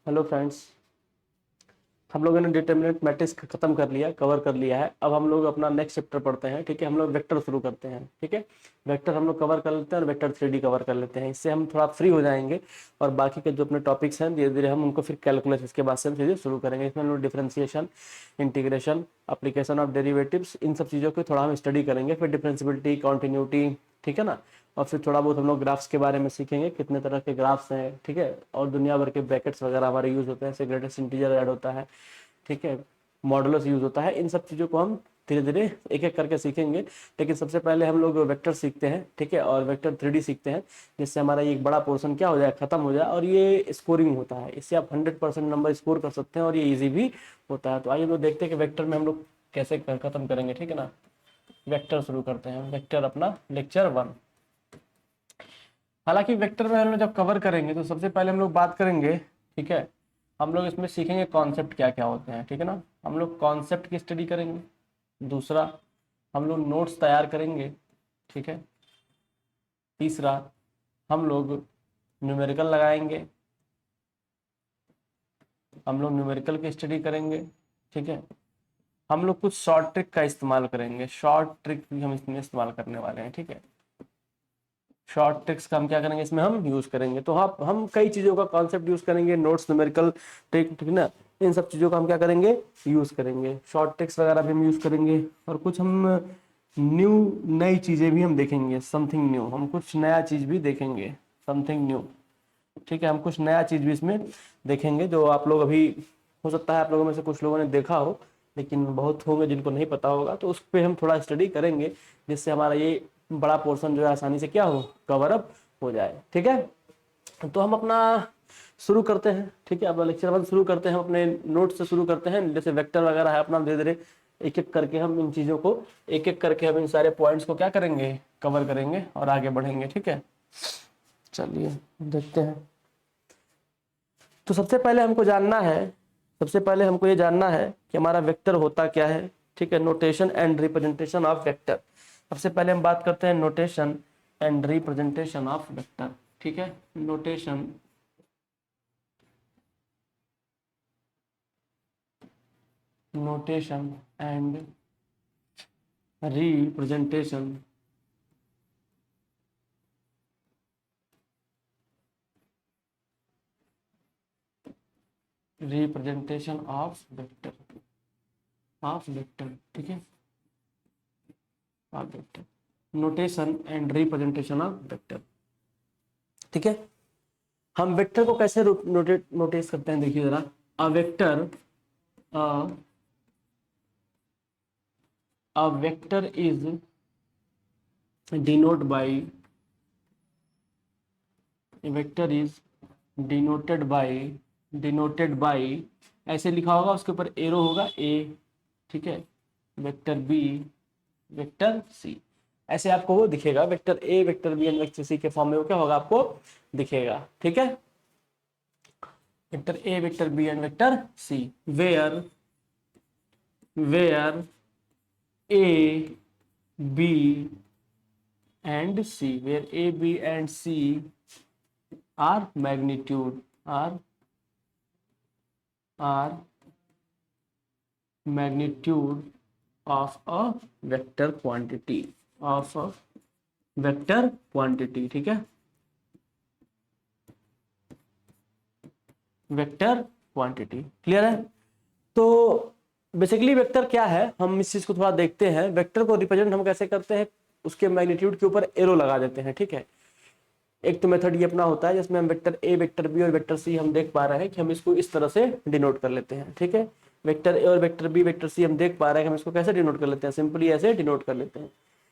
Hello friends. हम लोगों ने डिटरमिनेंट मैट्रिक्स खत्म कर लिया, कवर कर लिया है। अब हम लोग अपना नेक्स्ट चैप्टर पढ़ते हैं। ठीक है, हम लोग वेक्टर शुरू करते हैं। ठीक है, वेक्टर हम लोग कवर कर लेते हैं और वेक्टर 3D कवर कर लेते हैं। इससे हम थोड़ा फ्री हो जाएंगे और बाकी के जो अपने टॉपिक्स हैं धीरे धीरे हम उनको फिर कैलकुलस इसके बाद से हम चीज़ें शुरू करेंगे। इसमें हम लोग differentiation, integration, application of derivatives, इन सब चीज़ों को थोड़ा हम स्टडी करेंगे। फिर डिफरेंशिबिलिटी, कॉन्टिन्यूटी, ठीक है ना। और फिर थोड़ा बहुत हम लोग ग्राफ्स के बारे में सीखेंगे, कितने तरह के ग्राफ्स हैं। ठीक है, और दुनिया भर के ब्रैकेट्स वगैरह हमारे यूज़ होते हैं, जैसे ग्रेटेस्ट इंटीजर ऐड होता है, ठीक है, मॉडुलस यूज होता है। इन सब चीज़ों को हम धीरे धीरे एक एक करके सीखेंगे। लेकिन सबसे पहले हम लोग वेक्टर सीखते हैं, ठीक है, और वेक्टर 3D सीखते हैं, जिससे हमारा ये एक बड़ा पोर्शन क्या हो जाए, खत्म हो जाए। और ये स्कोरिंग होता है, इससे आप 100% नंबर स्कोर कर सकते हैं और ये ईजी भी होता है। तो आइए लोग देखते हैं कि वेक्टर में हम लोग कैसे खत्म करेंगे। ठीक है ना, वेक्टर शुरू करते हैं। वेक्टर अपना लेक्चर 1। हालांकि वेक्टर में हम लोग जब कवर करेंगे तो सबसे पहले हम लोग बात करेंगे, ठीक है, हम लोग इसमें सीखेंगे कॉन्सेप्ट क्या क्या होते हैं। ठीक है ना, हम लोग कॉन्सेप्ट की स्टडी करेंगे। दूसरा, हम लोग नोट्स तैयार करेंगे। ठीक है। तीसरा, हम लोग न्यूमेरिकल लगाएंगे, हम लोग न्यूमेरिकल की स्टडी करेंगे। ठीक है, हम लोग कुछ शॉर्ट ट्रिक का इस्तेमाल करेंगे, शॉर्ट ट्रिक भी हम इसमें इस्तेमाल करने वाले हैं। ठीक है, शॉर्ट ट्रिक्स का हम क्या करेंगे, इसमें हम यूज करेंगे। तो हाँ, हम कई चीजों का कॉन्सेप्ट यूज करेंगे, नोट्स, न्यूमेरिकल ट्रिक, ठीक ना, इन सब चीजों का हम क्या करेंगे, यूज करेंगे। शॉर्ट ट्रिक्स वगैरह भी हम यूज करेंगे और कुछ हम न्यू नई चीजें भी हम देखेंगे, समथिंग न्यू, हम कुछ नया चीज भी देखेंगे, समथिंग न्यू। ठीक है, हम कुछ नया चीज भी इसमें देखेंगे जो आप लोग अभी, हो सकता है आप लोगों में से कुछ लोगों ने देखा हो, लेकिन बहुत होंगे जिनको नहीं पता होगा। तो उस पर हम थोड़ा स्टडी करेंगे, जिससे हमारा ये बड़ा पोर्शन जो है आसानी से क्या हो, कवर अप हो जाए। ठीक है, तो हम अपना शुरू करते हैं। ठीक है, अपना लेक्चर 1 शुरू करते हैं, हम अपने नोट से शुरू करते हैं। जैसे वेक्टर वगैरह है अपना, धीरे धीरे एक एक करके हम इन चीज़ों को, एक एक करके हम इन सारे पॉइंट्स को क्या करेंगे, कवर करेंगे और आगे बढ़ेंगे। ठीक है, चलिए देखते हैं। तो सबसे पहले हमको जानना है, सबसे पहले हमको ये जानना है कि हमारा वेक्टर होता क्या है। ठीक है, notation and representation of vector. सबसे पहले हम बात करते हैं notation and representation of vector. ठीक है, notation, notation and representation representation of vector, of vector. ठीक है, of vector, notation and representation of vector. ठीक है, हम वेक्टर को कैसे नोटिस करते हैं, देखिए जरा। A vector, a vector is denote by, vector is denoted by, denoted by, ऐसे लिखा होगा, उसके ऊपर एरो होगा ए। ठीक है, वेक्टर बी, वेक्टर सी, ऐसे आपको वो दिखेगा। Vector A, vector B and vector C के फॉर्म में वो क्या होगा, आपको दिखेगा। ठीक है, vector A, vector B and vector C, where, where A B and C, where A B and C are magnitude, are magnitude of a vector quantity, of a vector quantity। ठीक है, वेक्टर क्वांटिटी, क्लियर है। तो basically vector क्या है, हम इस चीज को थोड़ा देखते हैं। वेक्टर को रिप्रेजेंट हम कैसे करते हैं, उसके मैग्नीट्यूड के ऊपर एरो लगा देते हैं। ठीक है, एक तो मेथड ये अपना होता है जिसमें हम वेक्टर ए, वेक्टर बी और वेक्टर सी हम देख पा रहे हैं कि हम इसको इस तरह से डिनोट कर लेते हैं। ठीक है, वेक्टर ए और वेक्टर बी, वेक्टर सी हम देख पा रहे हैं कि हम इसको कैसे डिनोट कर लेते हैं, सिंपली ऐसे डिनोट कर लेते हैं।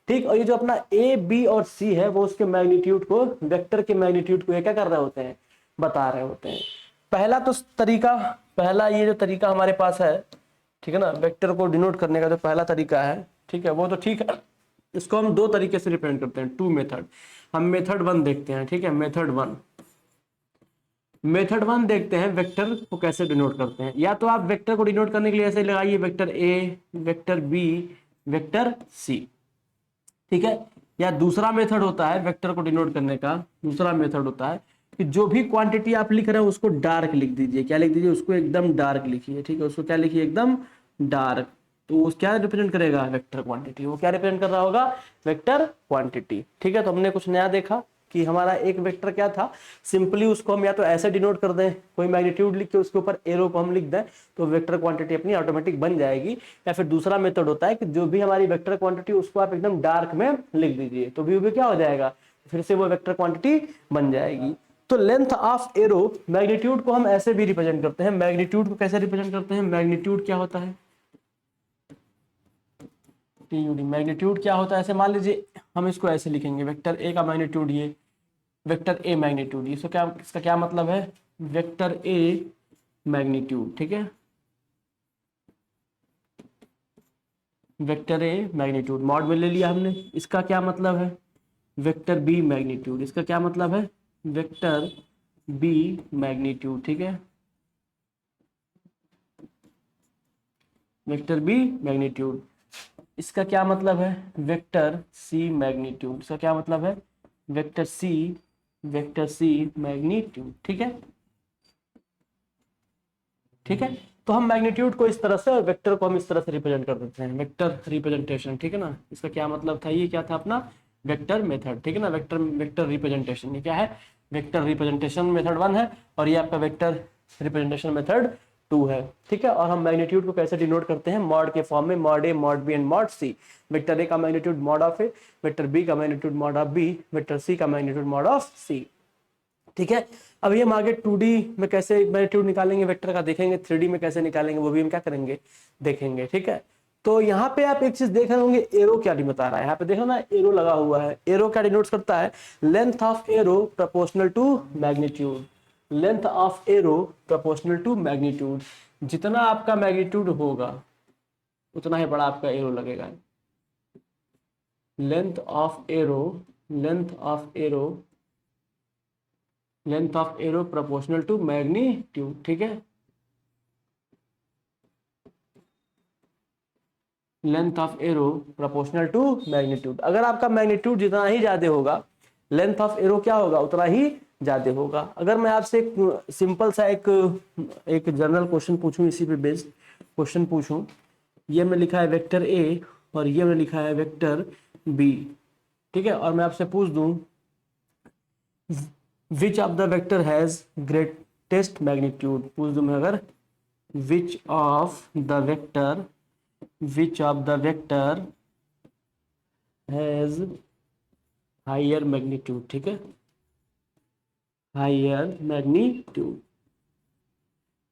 ठीक, और ये जो अपना ए, बी और सी है, वो उसके मैग्नीट्यूड को, वेक्टर के मैग्नीट्यूड को ये क्या कर रहे होते हैं, बता रहे होते हैं। पहला तो तरीका, पहला ये जो तरीका हमारे पास है, ठीक है ना, वेक्टर को डिनोट करने का जो पहला तरीका है, ठीक है, वो तो ठीक है। इसको हम दो तरीके से रिप्रेजेंट करते हैं, टू मेथड। हम मेथड 1 देखते हैं। ठीक है, मेथड 1, मेथड 1 देखते हैं वेक्टर को कैसे डिनोट करते हैं। या तो आप वेक्टर को डिनोट करने के लिए ऐसे लगाइए, vector A, vector B, vector C. ठीक है, या दूसरा मेथड होता है वेक्टर को डिनोट करने का, दूसरा मेथड होता है कि जो भी क्वांटिटी आप लिख रहे हो उसको डार्क लिख दीजिए। क्या लिख दीजिए? उसको एकदम डार्क लिखिए, ठीक है। उसको क्या लिखिए? एकदम डार्क। तो उस क्या रिप्रेजेंट करेगा? Vector quantity. वो क्या रिप्रेजेंट कर रहा होगा? वेक्टर क्वांटिटी, ठीक है। तो हमने कुछ नया देखा कि हमारा एक वेक्टर क्या था, सिंपली उसको हम या तो ऐसे डिनोट कर दें, कोई मैग्नीट्यूड लिख के उसके ऊपर एरो को हम लिख दें, तो वेक्टर क्वांटिटी अपनी ऑटोमेटिक बन जाएगी। या फिर दूसरा मेथड होता है कि जो भी हमारी वेक्टर क्वांटिटी उसको आप एकदम डार्क में लिख दीजिए, तो व्यू में क्या हो जाएगा? फिर से वो वेक्टर क्वांटिटी बन जाएगी। तो लेंथ ऑफ एरो, मैग्नीट्यूड को हम ऐसे भी रिप्रेजेंट करते हैं। मैग्नीट्यूड को कैसे रिप्रेजेंट करते हैं? मैग्नीट्यूड क्या होता है? टीयूडी। मैग्नीट्यूड क्या होता है? ऐसे मान लीजिए हम इसको ऐसे लिखेंगे, वेक्टर ए का मैग्नीट्यूड ये, वेक्टर ए मैग्नीट्यूड, इसको क्या, इसका क्या मतलब है? वेक्टर ए मैग्नीट्यूड, ठीक है। वेक्टर ए मैग्नीट्यूड मॉड में ले लिया हमने। इसका क्या मतलब है? Vector B magnitude. इसका क्या मतलब है? वेक्टर बी मैग्नीट्यूड, ठीक है। Vector B magnitude. इसका क्या मतलब है? Vector C magnitude. इसका क्या मतलब है? वेक्टर सी मैग्नीट्यूड, ठीक है। ठीक है। तो हम मैग्नीट्यूड को इस तरह से और वेक्टर को हम इस तरह से रिप्रेजेंट कर देते हैं, वेक्टर रिप्रेजेंटेशन, ठीक है ना। इसका क्या मतलब था? ये क्या था अपना? वेक्टर मेथड, ठीक है ना। वेक्टर वेक्टर रिप्रेजेंटेशन, ये क्या है? वेक्टर रिप्रेजेंटेशन मेथड 1 है, और ये आपका वेक्टर रिप्रेजेंटेशन मेथड 2 है, ठीक है। और हम मैग्नीट्यूड को कैसे डिनोट करते हैं? मॉड के फॉर्म में, mod A, mod B and mod C. Vector A का magnitude mod of A, vector B का magnitude mod of B, vector C का मैग्नीट्यूड मॉड ऑफ सी, ठीक है। अब ये हम आगे 2D में कैसे मैग्नीट्यूड निकालेंगे वेक्टर का देखेंगे, 3D में कैसे निकालेंगे वो भी हम क्या करेंगे, देखेंगे, ठीक है। तो यहाँ पे आप एक चीज देख रहे होंगे, एरो क्या बता रहा है। यहाँ पे देखो ना, एरो लगा हुआ है। एरो क्या डिनोट्स करता है? Length of arrow proportional to magnitude. Length of arrow proportional to magnitude. जितना आपका मैग्नीट्यूड होगा उतना ही बड़ा आपका एरो लगेगा। Length of arrow, length of arrow, length of arrow proportional to magnitude, ठीक है। Length of arrow proportional to magnitude. अगर आपका मैग्नीट्यूड जितना ही ज्यादा होगा, लेंथ ऑफ एरो क्या होगा? उतना ही ज्यादा होगा। अगर मैं आपसे एक सिंपल सा एक जनरल क्वेश्चन पूछूं, इसी पे बेस्ड क्वेश्चन पूछूं, ये में लिखा है वेक्टर ए और ये में लिखा है वेक्टर बी, ठीक है। और मैं आपसे पूछ दूं which of the vector has greatest magnitude, पूछ दूं मैं अगर, which of the vector, which of the vector has higher magnitude, ठीक है, हायर मैग्नीट्यूड।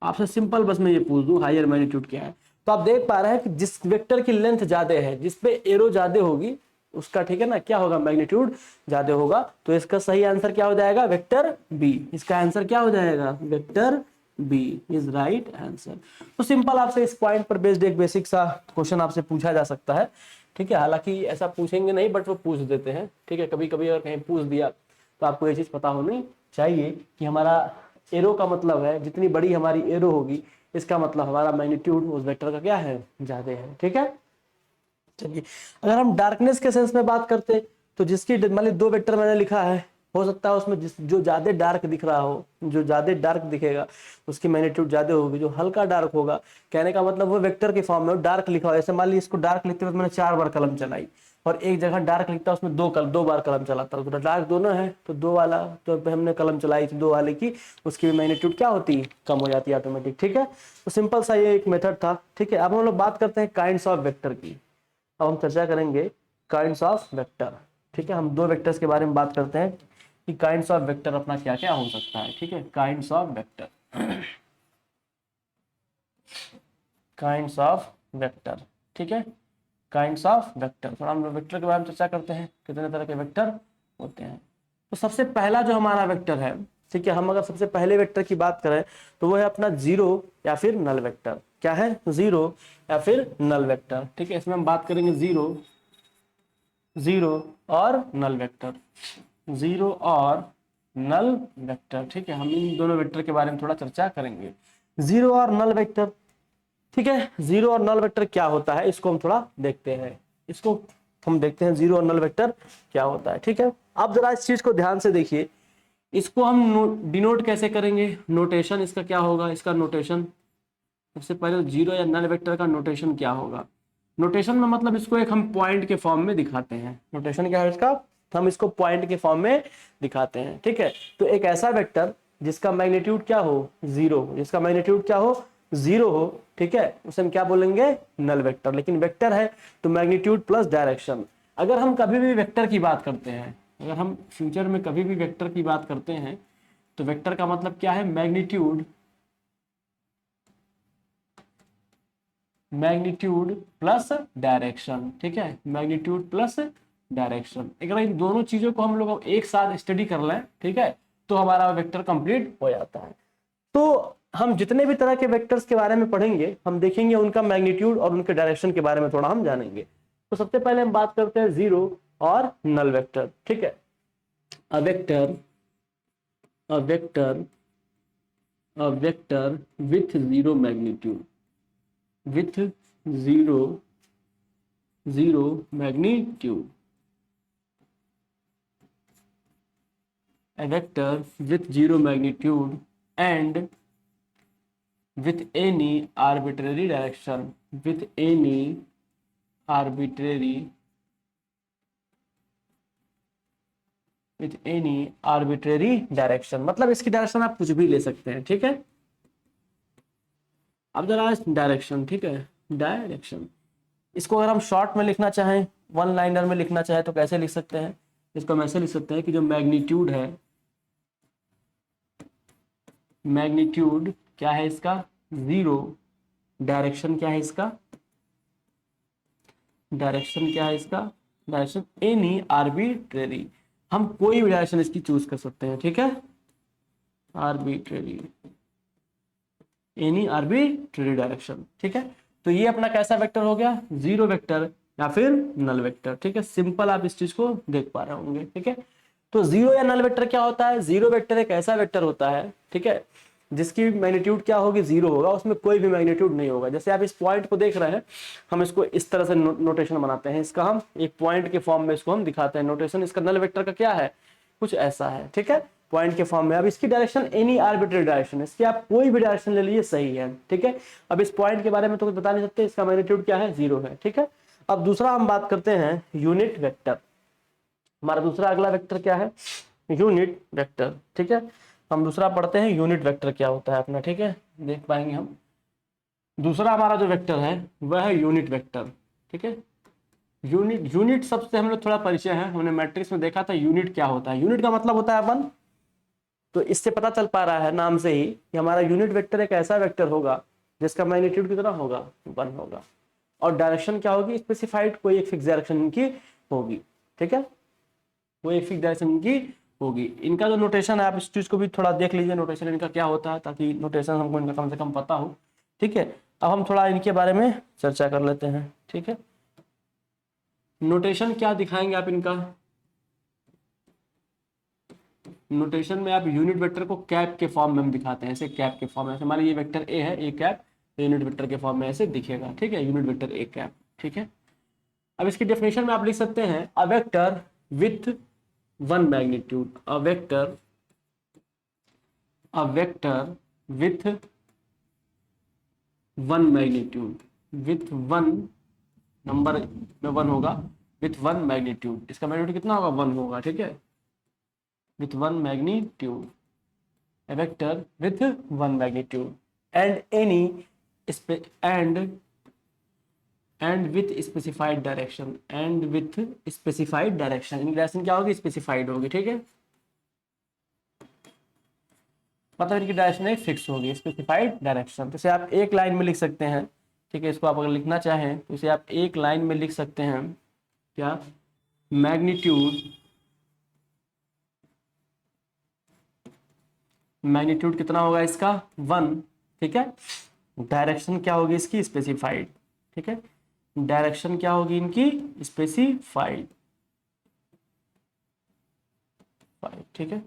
आपसे सिंपल बस मैं ये पूछ दूं हायर मैग्नीट्यूड क्या है, तो आप देख पा रहे हैं कि जिस वेक्टर की लेंथ ज्यादा है, जिसपे एरो ज्यादा होगी उसका, ठीक है ना, क्या होगा? मैग्नीट्यूड ज्यादा होगा। तो इसका सही आंसर क्या हो जाएगा? Vector B. इसका आंसर क्या हो जाएगा? Vector B is right answer. तो सिंपल आपसे इस पॉइंट पर बेस्ड एक बेसिक सा क्वेश्चन आपसे पूछा जा सकता है, ठीक है। हालांकि ऐसा पूछेंगे नहीं, बट वो पूछ देते हैं, ठीक है। कभी कभी अगर कहीं पूछ दिया तो आपको ये चीज पता होनी चाहिए कि हमारा एरो का मतलब है, जितनी बड़ी हमारी एरो होगी इसका मतलब हमारा मैग्नीट्यूड उस वेक्टर का क्या है? ज्यादा है, ठीक है। चलिए, अगर हम डार्कनेस के सेंस में बात करते तो जिसकी मान ली 2 वेक्टर मैंने लिखा है, हो सकता है उसमें जो ज्यादा डार्क दिख रहा हो, जो ज्यादा डार्क दिखेगा उसकी मैग्नीट्यूड ज्यादा होगी। जो हल्का डार्क होगा, कहने का मतलब वो वेक्टर के फॉर्म में डार्क लिखा हो। जैसे मान ली इसको डार्क लिखते वक्त मैंने 4 बार कलम चलाई, और एक जगह डार्क लिखता उसमें 2 बार कलम चलाता, तो डार्क दोनों है, तो 2 वाला तो हमने कलम चलाई थी 2 वाले की, उसकी भी मैग्नीट्यूड क्या होती? कम हो जाती है ऑटोमेटिक, ठीक है। तो सिंपल सा ये एक मेथड था, ठीक है। अब हम लोग बात करते हैं काइंड्स ऑफ वेक्टर की। अब हम चर्चा करेंगे काइंड्स ऑफ वेक्टर, ठीक है। हम 2 वेक्टर्स के बारे में बात करते हैं कि काइंड्स ऑफ वेक्टर अपना क्या क्या हो सकता है, ठीक है। Kinds of vector, kinds of vector, ठीक है। काइंड्स ऑफ वेक्टर, थोड़ा हम लोग वेक्टर के बारे में चर्चा करते हैं, कितने तरह के वेक्टर होते हैं। तो सबसे पहला जो हमारा वेक्टर है, ठीक है, हम अगर सबसे पहले वेक्टर की बात करें तो वो है अपना जीरो या फिर नल वेक्टर। क्या है? जीरो या फिर नल वेक्टर, ठीक है। इसमें हम बात करेंगे जीरो, जीरो और नल वेक्टर, जीरो और नल वेक्टर, ठीक है। हम इन दोनों वेक्टर के बारे में थोड़ा चर्चा करेंगे, जीरो और नल वेक्टर, ठीक है। जीरो और नल वेक्टर क्या होता है इसको हम थोड़ा देखते हैं, इसको हम देखते हैं जीरो और नल वेक्टर क्या होता है, ठीक है। आप जरा इस चीज को ध्यान से देखिए, इसको हम डिनोट कैसे करेंगे, नोटेशन इसका क्या होगा, इसका नोटेशन सबसे पहले जीरो या नल वेक्टर का नोटेशन क्या होगा। नोटेशन में मतलब इसको एक हम पॉइंट के फॉर्म में दिखाते हैं। नोटेशन क्या है इसका, हम इसको पॉइंट के फॉर्म में दिखाते हैं, ठीक है। तो एक ऐसा वेक्टर जिसका मैग्नीट्यूड क्या हो, जीरो, जिसका मैग्नीट्यूड क्या हो, जीरो हो, ठीक है, उसे हम क्या बोलेंगे, नल वेक्टर। लेकिन वेक्टर है तो मैग्नीट्यूड प्लस डायरेक्शन। अगर हम कभी भी वेक्टर की बात करते हैं, अगर हम फ्यूचर में कभी भी वेक्टर की बात करते हैं तो वेक्टर का मतलब क्या है, मैग्नीट्यूड, मैग्नीट्यूड प्लस डायरेक्शन, ठीक है, मैग्नीट्यूड प्लस डायरेक्शन। अगर इन दोनों चीजों को हम लोग एक साथ स्टडी कर लें, ठीक है, तो हमारा वेक्टर कंप्लीट हो जाता है। तो हम जितने भी तरह के वेक्टर्स के बारे में पढ़ेंगे, हम देखेंगे उनका मैग्नीट्यूड और उनके डायरेक्शन के बारे में थोड़ा हम जानेंगे। तो सबसे पहले हम बात करते हैं जीरो और नल वेक्टर, ठीक है। A vector with zero magnitude, with zero magnitude, a vector with zero magnitude and with any arbitrary direction, with any arbitrary direction, मतलब इसकी डायरेक्शन आप कुछ भी ले सकते हैं, ठीक है। अब जरा डायरेक्शन, ठीक है, डायरेक्शन, इसको अगर हम शॉर्ट में लिखना चाहें, वन लाइनर में लिखना चाहें तो कैसे लिख सकते हैं, इसको हम ऐसे लिख सकते हैं कि जो मैग्नीट्यूड है, मैग्नीट्यूड क्या है इसका, जीरो, डायरेक्शन क्या है इसका, डायरेक्शन क्या है इसका, डायरेक्शन एनी आर्बिट्रेरी, हम कोई भी डायरेक्शन इसकी चूज कर सकते हैं, ठीक है, आर्बिट्रेरी, एनी आर्बिट्रेरी डायरेक्शन, ठीक है। तो ये अपना कैसा वेक्टर हो गया, जीरो वेक्टर या फिर नल वेक्टर, ठीक है। सिंपल आप इस चीज को देख पा रहे होंगे, ठीक है। तो जीरो या नल वेक्टर क्या होता है, जीरो वेक्टर एक ऐसा वेक्टर होता है, ठीक है, जिसकी मैग्नीट्यूड क्या होगी, जीरो होगा, उसमें कोई भी मैग्नीट्यूड नहीं होगा। जैसे आप इस पॉइंट को देख रहे हैं, हम इसको इस तरह से नोटेशन बनाते हैं, इसका हम एक पॉइंट के फॉर्म में इसको हम दिखाते हैं नोटेशन। इसका नल वेक्टर का क्या है, कुछ ऐसा है, ठीक है, पॉइंट के फॉर्म में। अब इसकी डायरेक्शन एनी आर्बिट्रेरी डायरेक्शन, इसकी आप कोई भी डायरेक्शन ले लीजिए, सही है, ठीक है। अब इस पॉइंट के बारे में तो कुछ बता नहीं सकते, इसका मैग्नीट्यूड क्या है, जीरो है, ठीक है। अब दूसरा हम बात करते हैं यूनिट वेक्टर। हमारा दूसरा अगला वेक्टर क्या है, यूनिट वेक्टर, ठीक है। हम दूसरा पढ़ते हैं यूनिट वेक्टर क्या होता है अपना, ठीक है, देख पाएंगे हम। दूसरा हमारा जो वेक्टर है वह है यूनिट वेक्टर, ठीक है। यूनिट सबसे हम लोग थोड़ा परिचय है, हमने मैट्रिक्स में देखा था यूनिट क्या होता है। यूनिट का मतलब होता है वन, तो इससे पता चल पा रहा है नाम से ही कि हमारा यूनिट वेक्टर एक ऐसा वेक्टर होगा जिसका मैग्नीट्यूड कितना होगा, वन होगा, और डायरेक्शन क्या होगी, स्पेसिफाइड, कोई एक फिक्स डायरेक्शन की होगी, ठीक है, कोई एक फिक्स डायरेक्शन की होगी। इनका जो नोटेशन है आप इस चीज को भी थोड़ा देख लीजिए, नोटेशन इनका क्या होता है, ताकि नोटेशन हमको इनका कम से कम पता हो, ठीक है। अब हम थोड़ा इनके बारे में चर्चा कर लेते हैं, ठीक है। नोटेशन क्या दिखाएंगे आप इनका, नोटेशन में आप यूनिट वेक्टर को कैप के फॉर्म में हम दिखाते हैं, ऐसे कैप के फॉर्म में, हमारा ये वेक्टर ए है, ए कैप, यूनिट वेक्टर के फॉर्म में ऐसे दिखेगा, ठीक है, यूनिट वेक्टर ए कैप, ठीक है। अब इसकी डेफिनेशन में आप लिख सकते हैं a vector with one magnitude, a vector with one magnitude, with one, number में वन होगा, विथ वन मैग्नीट्यूड, इसका मैग्नीट्यूड कितना होगा, वन होगा, ठीक है, with one magnitude, a vector with one magnitude and any and with specified direction, and with specified direction, इनकी direction क्या होगी, स्पेसिफाइड होगी, ठीक है, मतलब इनकी डायरेक्शन एक फिक्स होगी, स्पेसिफाइड डायरेक्शन। तो इसे आप एक लाइन में लिख सकते हैं, ठीक है, इसको आप अगर लिखना चाहें तो इसे आप एक लाइन में लिख सकते हैं, क्या, मैग्नीट्यूड कितना होगा इसका, वन, ठीक है, डायरेक्शन क्या होगी इसकी, स्पेसिफाइड, ठीक है, डायरेक्शन क्या होगी इनकी, स्पेसिफाइड, ठीक है,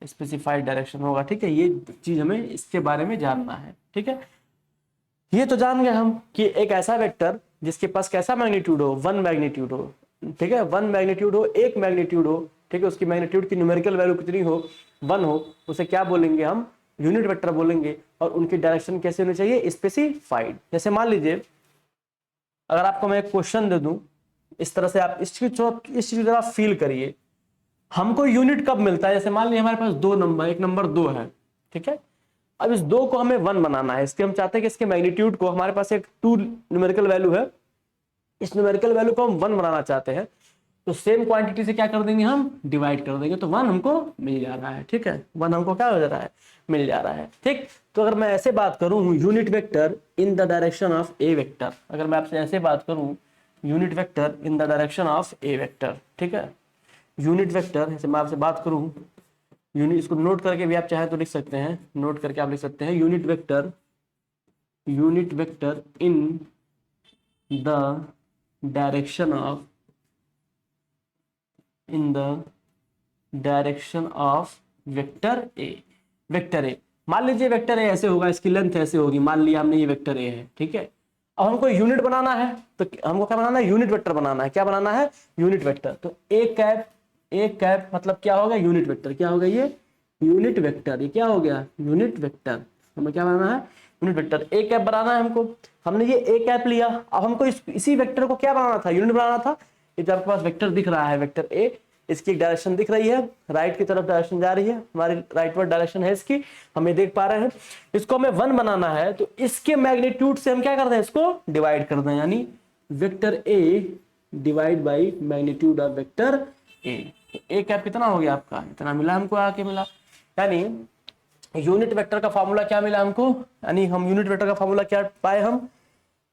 स्पेसिफाइड डायरेक्शन होगा, ठीक है। ये चीज हमें इसके बारे में जानना है, ठीक है। ये तो जान गए हम कि एक ऐसा वेक्टर जिसके पास कैसा मैग्नीट्यूड हो, वन मैग्नीट्यूड हो, ठीक है, वन मैग्नीट्यूड हो, एक मैग्नीट्यूड हो, ठीक है, उसकी मैग्नीट्यूड की न्यूमेरिकल वैल्यू कितनी हो, 1 हो, उसे क्या बोलेंगे हम, यूनिट वेक्टर बोलेंगे। और उनकी डायरेक्शन कैसे होनी चाहिए, स्पेसिफाइड। जैसे मान लीजिए अगर आपको मैं एक क्वेश्चन दे दूं इस तरह से, आप इस चीज को जरा फील करिए, हमको यूनिट कब मिलता है, जैसे मान लीजिए हमारे पास दो नंबर, एक नंबर 2 है, ठीक है, अब इस 2 को हमें 1 बनाना है, इसके हम चाहते हैं कि इसके मैग्नीट्यूड को, हमारे पास एक 2 न्यूमेरिकल वैल्यू है, इस न्यूमेरिकल वैल्यू को हम 1 बनाना चाहते हैं, तो सेम क्वांटिटी से क्या कर देंगे, हम डिवाइड कर देंगे, तो 1 हमको मिल जा रहा है। ठीक है, 1 हमको क्या हो जा रहा है, मिल जा रहा है। ठीक, तो अगर मैं ऐसे बात करूं unit vector in the direction of A vector, अगर मैं आपसे ऐसे बात करूं unit vector in the direction of A vector, ठीक है, यूनिट वेक्टर जैसे मैं आपसे बात करूं, यूनिट, इसको नोट करके भी आप चाहे तो लिख सकते हैं, नोट करके आप लिख सकते हैं unit vector in the direction of vector A. Vector A, मान लीजिए वेक्टर ए ऐसे होगा, इसकी लेंथ ऐसे होगी, मान लिया हमने ये वेक्टर ए है, ठीक है, अब हमको यूनिट बनाना है, तो हमको क्या बनाना है, यूनिट वेक्टर बनाना है। क्या बनाना है, यूनिट वेक्टर। तो ए कैप मतलब क्या होगा, यूनिट वेक्टर। क्या होगा ये, यूनिट वेक्टर। ये क्या हो गया, यूनिट वेक्टर। हमें क्या बनाना है, यूनिट वेक्टर। ए कैप बनाना है हमको, हमने ये ए कैप लिया, अब हमको इसी वेक्टर को क्या बनाना था, यूनिट बनाना था। ये जो आपके पास वेक्टर दिख रहा है, वेक्टर ए, इसकी एक डायरेक्शन दिख रही है, राइट की तरफ डायरेक्शन जा रही है, हमारी राइटवर्ड डायरेक्शन है इसकी, हम ये देख पा रहे हैं। इसको हमें 1 बनाना है, तो इसके मैग्नीट्यूड से हम क्या कर दें, इसको डिवाइड कर दें, यानी vector A divide by magnitude of vector A. A cap कितना हो गया आपका, इतना मिला हमको, आके मिला। यानी यूनिट वेक्टर का फॉर्मूला क्या मिला हमको, यानी हम यूनिट वेक्टर का फॉर्मूला क्या पाए हम,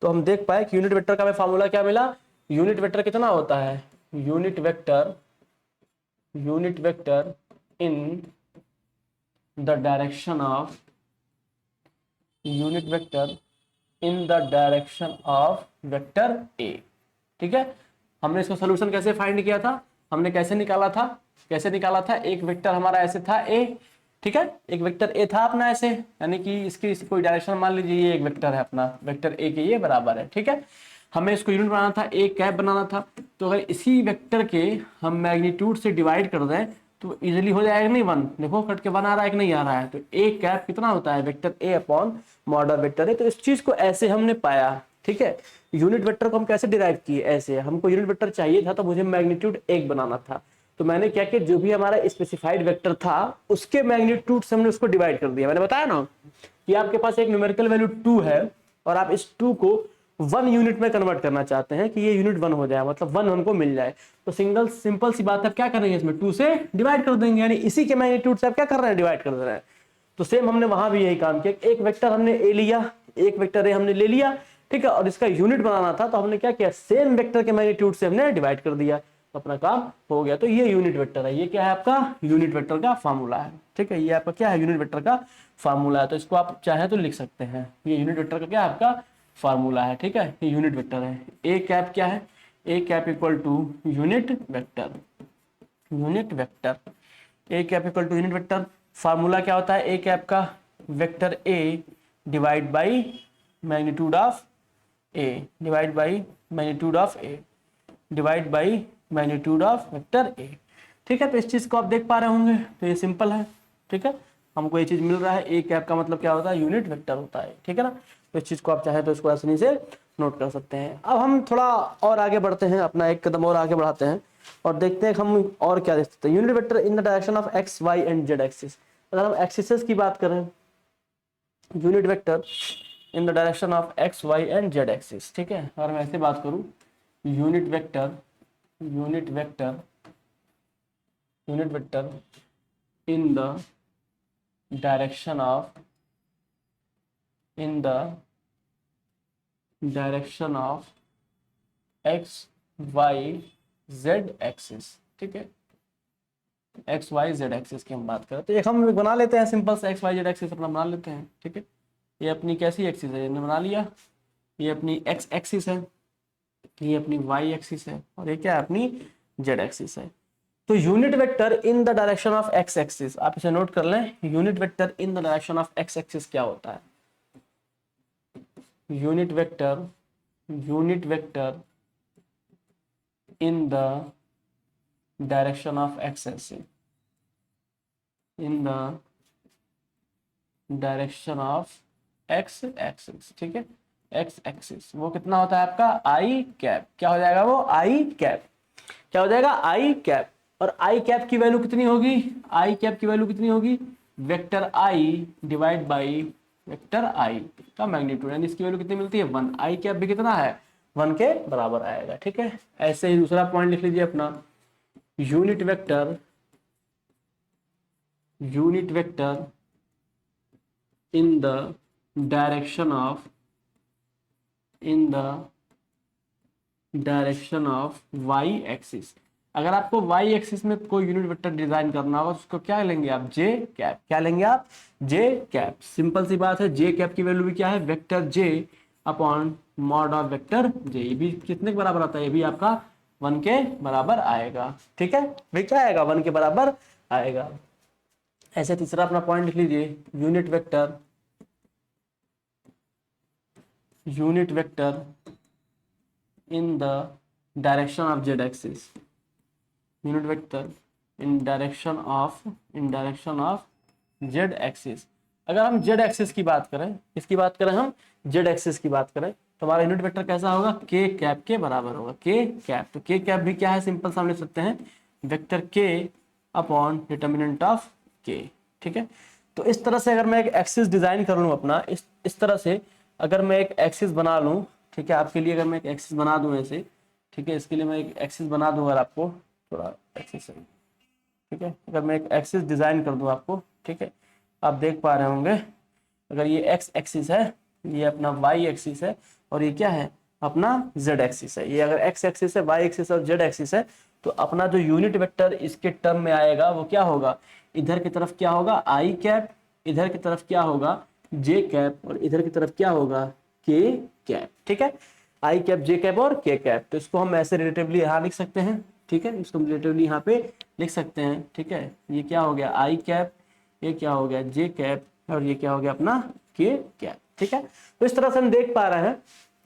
तो हम देख पाए कि यूनिट वेक्टर का हमें फॉर्मूला क्या मिला। यूनिट वेक्टर कितना होता है, unit vector in the direction of vector A. ठीक है, हमने इसका सोल्यूशन कैसे फाइंड किया था, हमने कैसे निकाला था, एक वेक्टर हमारा ऐसे था ए, ठीक है, एक वेक्टर ए था अपना ऐसे, यानी कि इसकी कोई डायरेक्शन मान लीजिए, ये एक वेक्टर है अपना, वेक्टर ए के ये बराबर है। ठीक है, हमें इसको यूनिट बनाना था, ए कैप बनाना था, तो अगर इसी वेक्टर के हम मैग्नीट्यूड से डिवाइड कर दें तो इजीली हो जाएगा, नहीं 1, देखो कट के 1 आ रहा है कि नहीं आ रहा है, तो ए कैप कितना होता है, वेक्टर ए अपॉन मॉडल वेक्टर है। तो इस चीज को ऐसे हमने पाया। ठीक है, यूनिट वेक्टर को हम कैसे डिराइव किए, ऐसे हमको यूनिट वेक्टर चाहिए था, तो मुझे मैग्नीट्यूड 1 बनाना था, तो मैंने क्या किया, जो भी हमारा स्पेसिफाइड वेक्टर था उसके मैग्नीट्यूड से हमने उसको डिवाइड कर दिया। मैंने बताया ना कि आपके पास एक न्यूमेरिकल वैल्यू 2 है और आप इस 2 को 1 यूनिट में कन्वर्ट करना चाहते हैं कि ये यूनिट 1 हो जाए, मतलब 1 हमको मिल जाए, तो सिंपल सी बात है, क्या करेंगे, इसमें 2 से डिवाइड कर देंगे, यानी इसी के मैग्नीट्यूड से आप क्या कर रहे हैं, डिवाइड कर रहे हैं। तो सेम हमने वहां भी यही काम किया, एक वेक्टर हमने ए लिया, एक वेक्टर ए हमने ले लिया, ठीक है, और इसका यूनिट बनाना था, तो हमने क्या किया, सेम वेक्टर के मैग्नीट्यूड से हमने डिवाइड कर दिया, तो अपना काम हो गया। तो ये यूनिट वेक्टर है, ये क्या है आपका, यूनिट वेक्टर का फार्मूला है। ठीक है, ये आपका क्या है, यूनिट वेक्टर का फार्मूला है, तो इसको आप चाहे तो लिख सकते हैं, ये यूनिट वेक्टर का क्या है, आपका फार्मूला है। ठीक है, ये यूनिट वेक्टर है। ए कैप क्या है, A cap equal to unit vector, A cap equal to unit vector. Formula क्या होता है ए कैप का, vector A divide by magnitude of A, divide by magnitude of vector A. ठीक है, तो इस चीज को आप देख पा रहे होंगे, तो ये सिंपल है। ठीक है, हमको ये चीज मिल रहा है, ए कैप का मतलब क्या होता है, यूनिट वेक्टर होता है। ठीक है ना, तो इस चीज को आप चाहे तो इसको आसानी से नोट कर सकते हैं। अब हम थोड़ा और आगे बढ़ते हैं, अपना एक कदम और आगे बढ़ाते हैं और देखते हैं हम और क्या देख सकते हैं। Unit vector in the direction of X Y and Z axis. अगर हम एक्सिस की बात करें, unit vector in the direction of X Y and Z axis. ठीक है, अगर मैं ऐसे बात करूं, unit vector in the direction of X Y Z axis. ठीक है, एक्स वाई जेड एक्सिस की हम बात करें तो एक हम बना लेते हैं, सिंपल से एक्स वाई जेड एक्सिस अपना बना लेते हैं। ठीक है, ये अपनी कैसी एक्सिस है, हमने बना लिया, ये अपनी एक्स एक्सिस है, ये अपनी वाई एक्सिस है, और ये क्या है, अपनी जेड एक्सिस है। तो unit vector in the direction of x axis, आप इसे नोट कर लें, unit vector in the direction of x axis क्या होता है, unit vector in the direction of x axis, in the direction of x axis, ठीक है, x axis वो कितना होता है आपका आई कैप, क्या हो जाएगा वो आई कैप, क्या हो जाएगा आई कैप। और आई कैप की वैल्यू कितनी होगी, आई कैप की वैल्यू कितनी होगी, vector I divide by vector I का मैग्नीट्यूड, यानी इसकी वैल्यू कितनी मिलती है 1, आई कैप भी कितना है 1 के बराबर आएगा, ठीक है। ऐसे ही दूसरा पॉइंट लिख लीजिए अपना, unit vector in the direction of y axis. अगर आपको y एक्सिस में कोई यूनिट वेक्टर डिजाइन करना होगा उसको क्या लेंगे आप, j कैप, क्या लेंगे आप, j कैप। सिंपल सी बात है, j कैप की वैल्यू भी क्या है, vector j upon mod of vector j, ये भी कितने के बराबर आता है, ये भी आपका 1 के बराबर आएगा, ठीक है, भाई क्या आएगा 1 के बराबर आएगा। ऐसे तीसरा अपना पॉइंट लिख लीजिए, unit vector in the direction of z axis, unit vector in direction of z axis. अगर हम z एक्सिस की बात करें, इसकी बात करें हम z एक्सिस की बात करें, तो हमारा यूनिट वेक्टर कैसा होगा, k कैप के बराबर होगा, k कैप। तो k कैप भी क्या है, सिंपल सा हम लिख सकते हैं vector k upon determinant of k, ठीक है। तो इस तरह से अगर मैं एक एक्सिस डिजाइन कर लूँ अपना, इस तरह से अगर मैं एक एक्सिस बना लूँ, ठीक है, आपके लिए अगर मैं एक एक्सिस बना दूँ ऐसे, ठीक है, इसके लिए मैं एक एक्सिस बना दूँ, अगर आपको थोड़ा एक्सिस, ठीक है, अगर मैं एक एक्सिस डिजाइन कर दूँ आपको, ठीक है, आप देख पा रहे होंगे, अगर ये एक्स एक्सिस है, ये अपना वाई एक्सिस है, और ये क्या है अपना जेड एक्सिस है। ये अगर एक्स एक्सिस है, वाई एक्सिस और जेड एक्सिस है, तो अपना जो यूनिट वेक्टर इसके टर्म में आएगा वो क्या होगा, इधर की तरफ क्या होगा आई कैप, इधर की तरफ क्या होगा जे कैप, और इधर की तरफ क्या होगा के कैप, ठीक है, आई कैप जे कैप और के कैप। तो इसको हम ऐसे रिलेटिवली यहाँ लिख सकते हैं, ठीक है, इसको हम रिलेटिवली यहाँ पे लिख सकते हैं, ठीक है। ये क्या हो गया आई कैप, ये क्या हो गया जे कैप, और ये क्या हो गया अपना के कैप, ठीक है। तो इस तरह से हम देख पा रहे हैं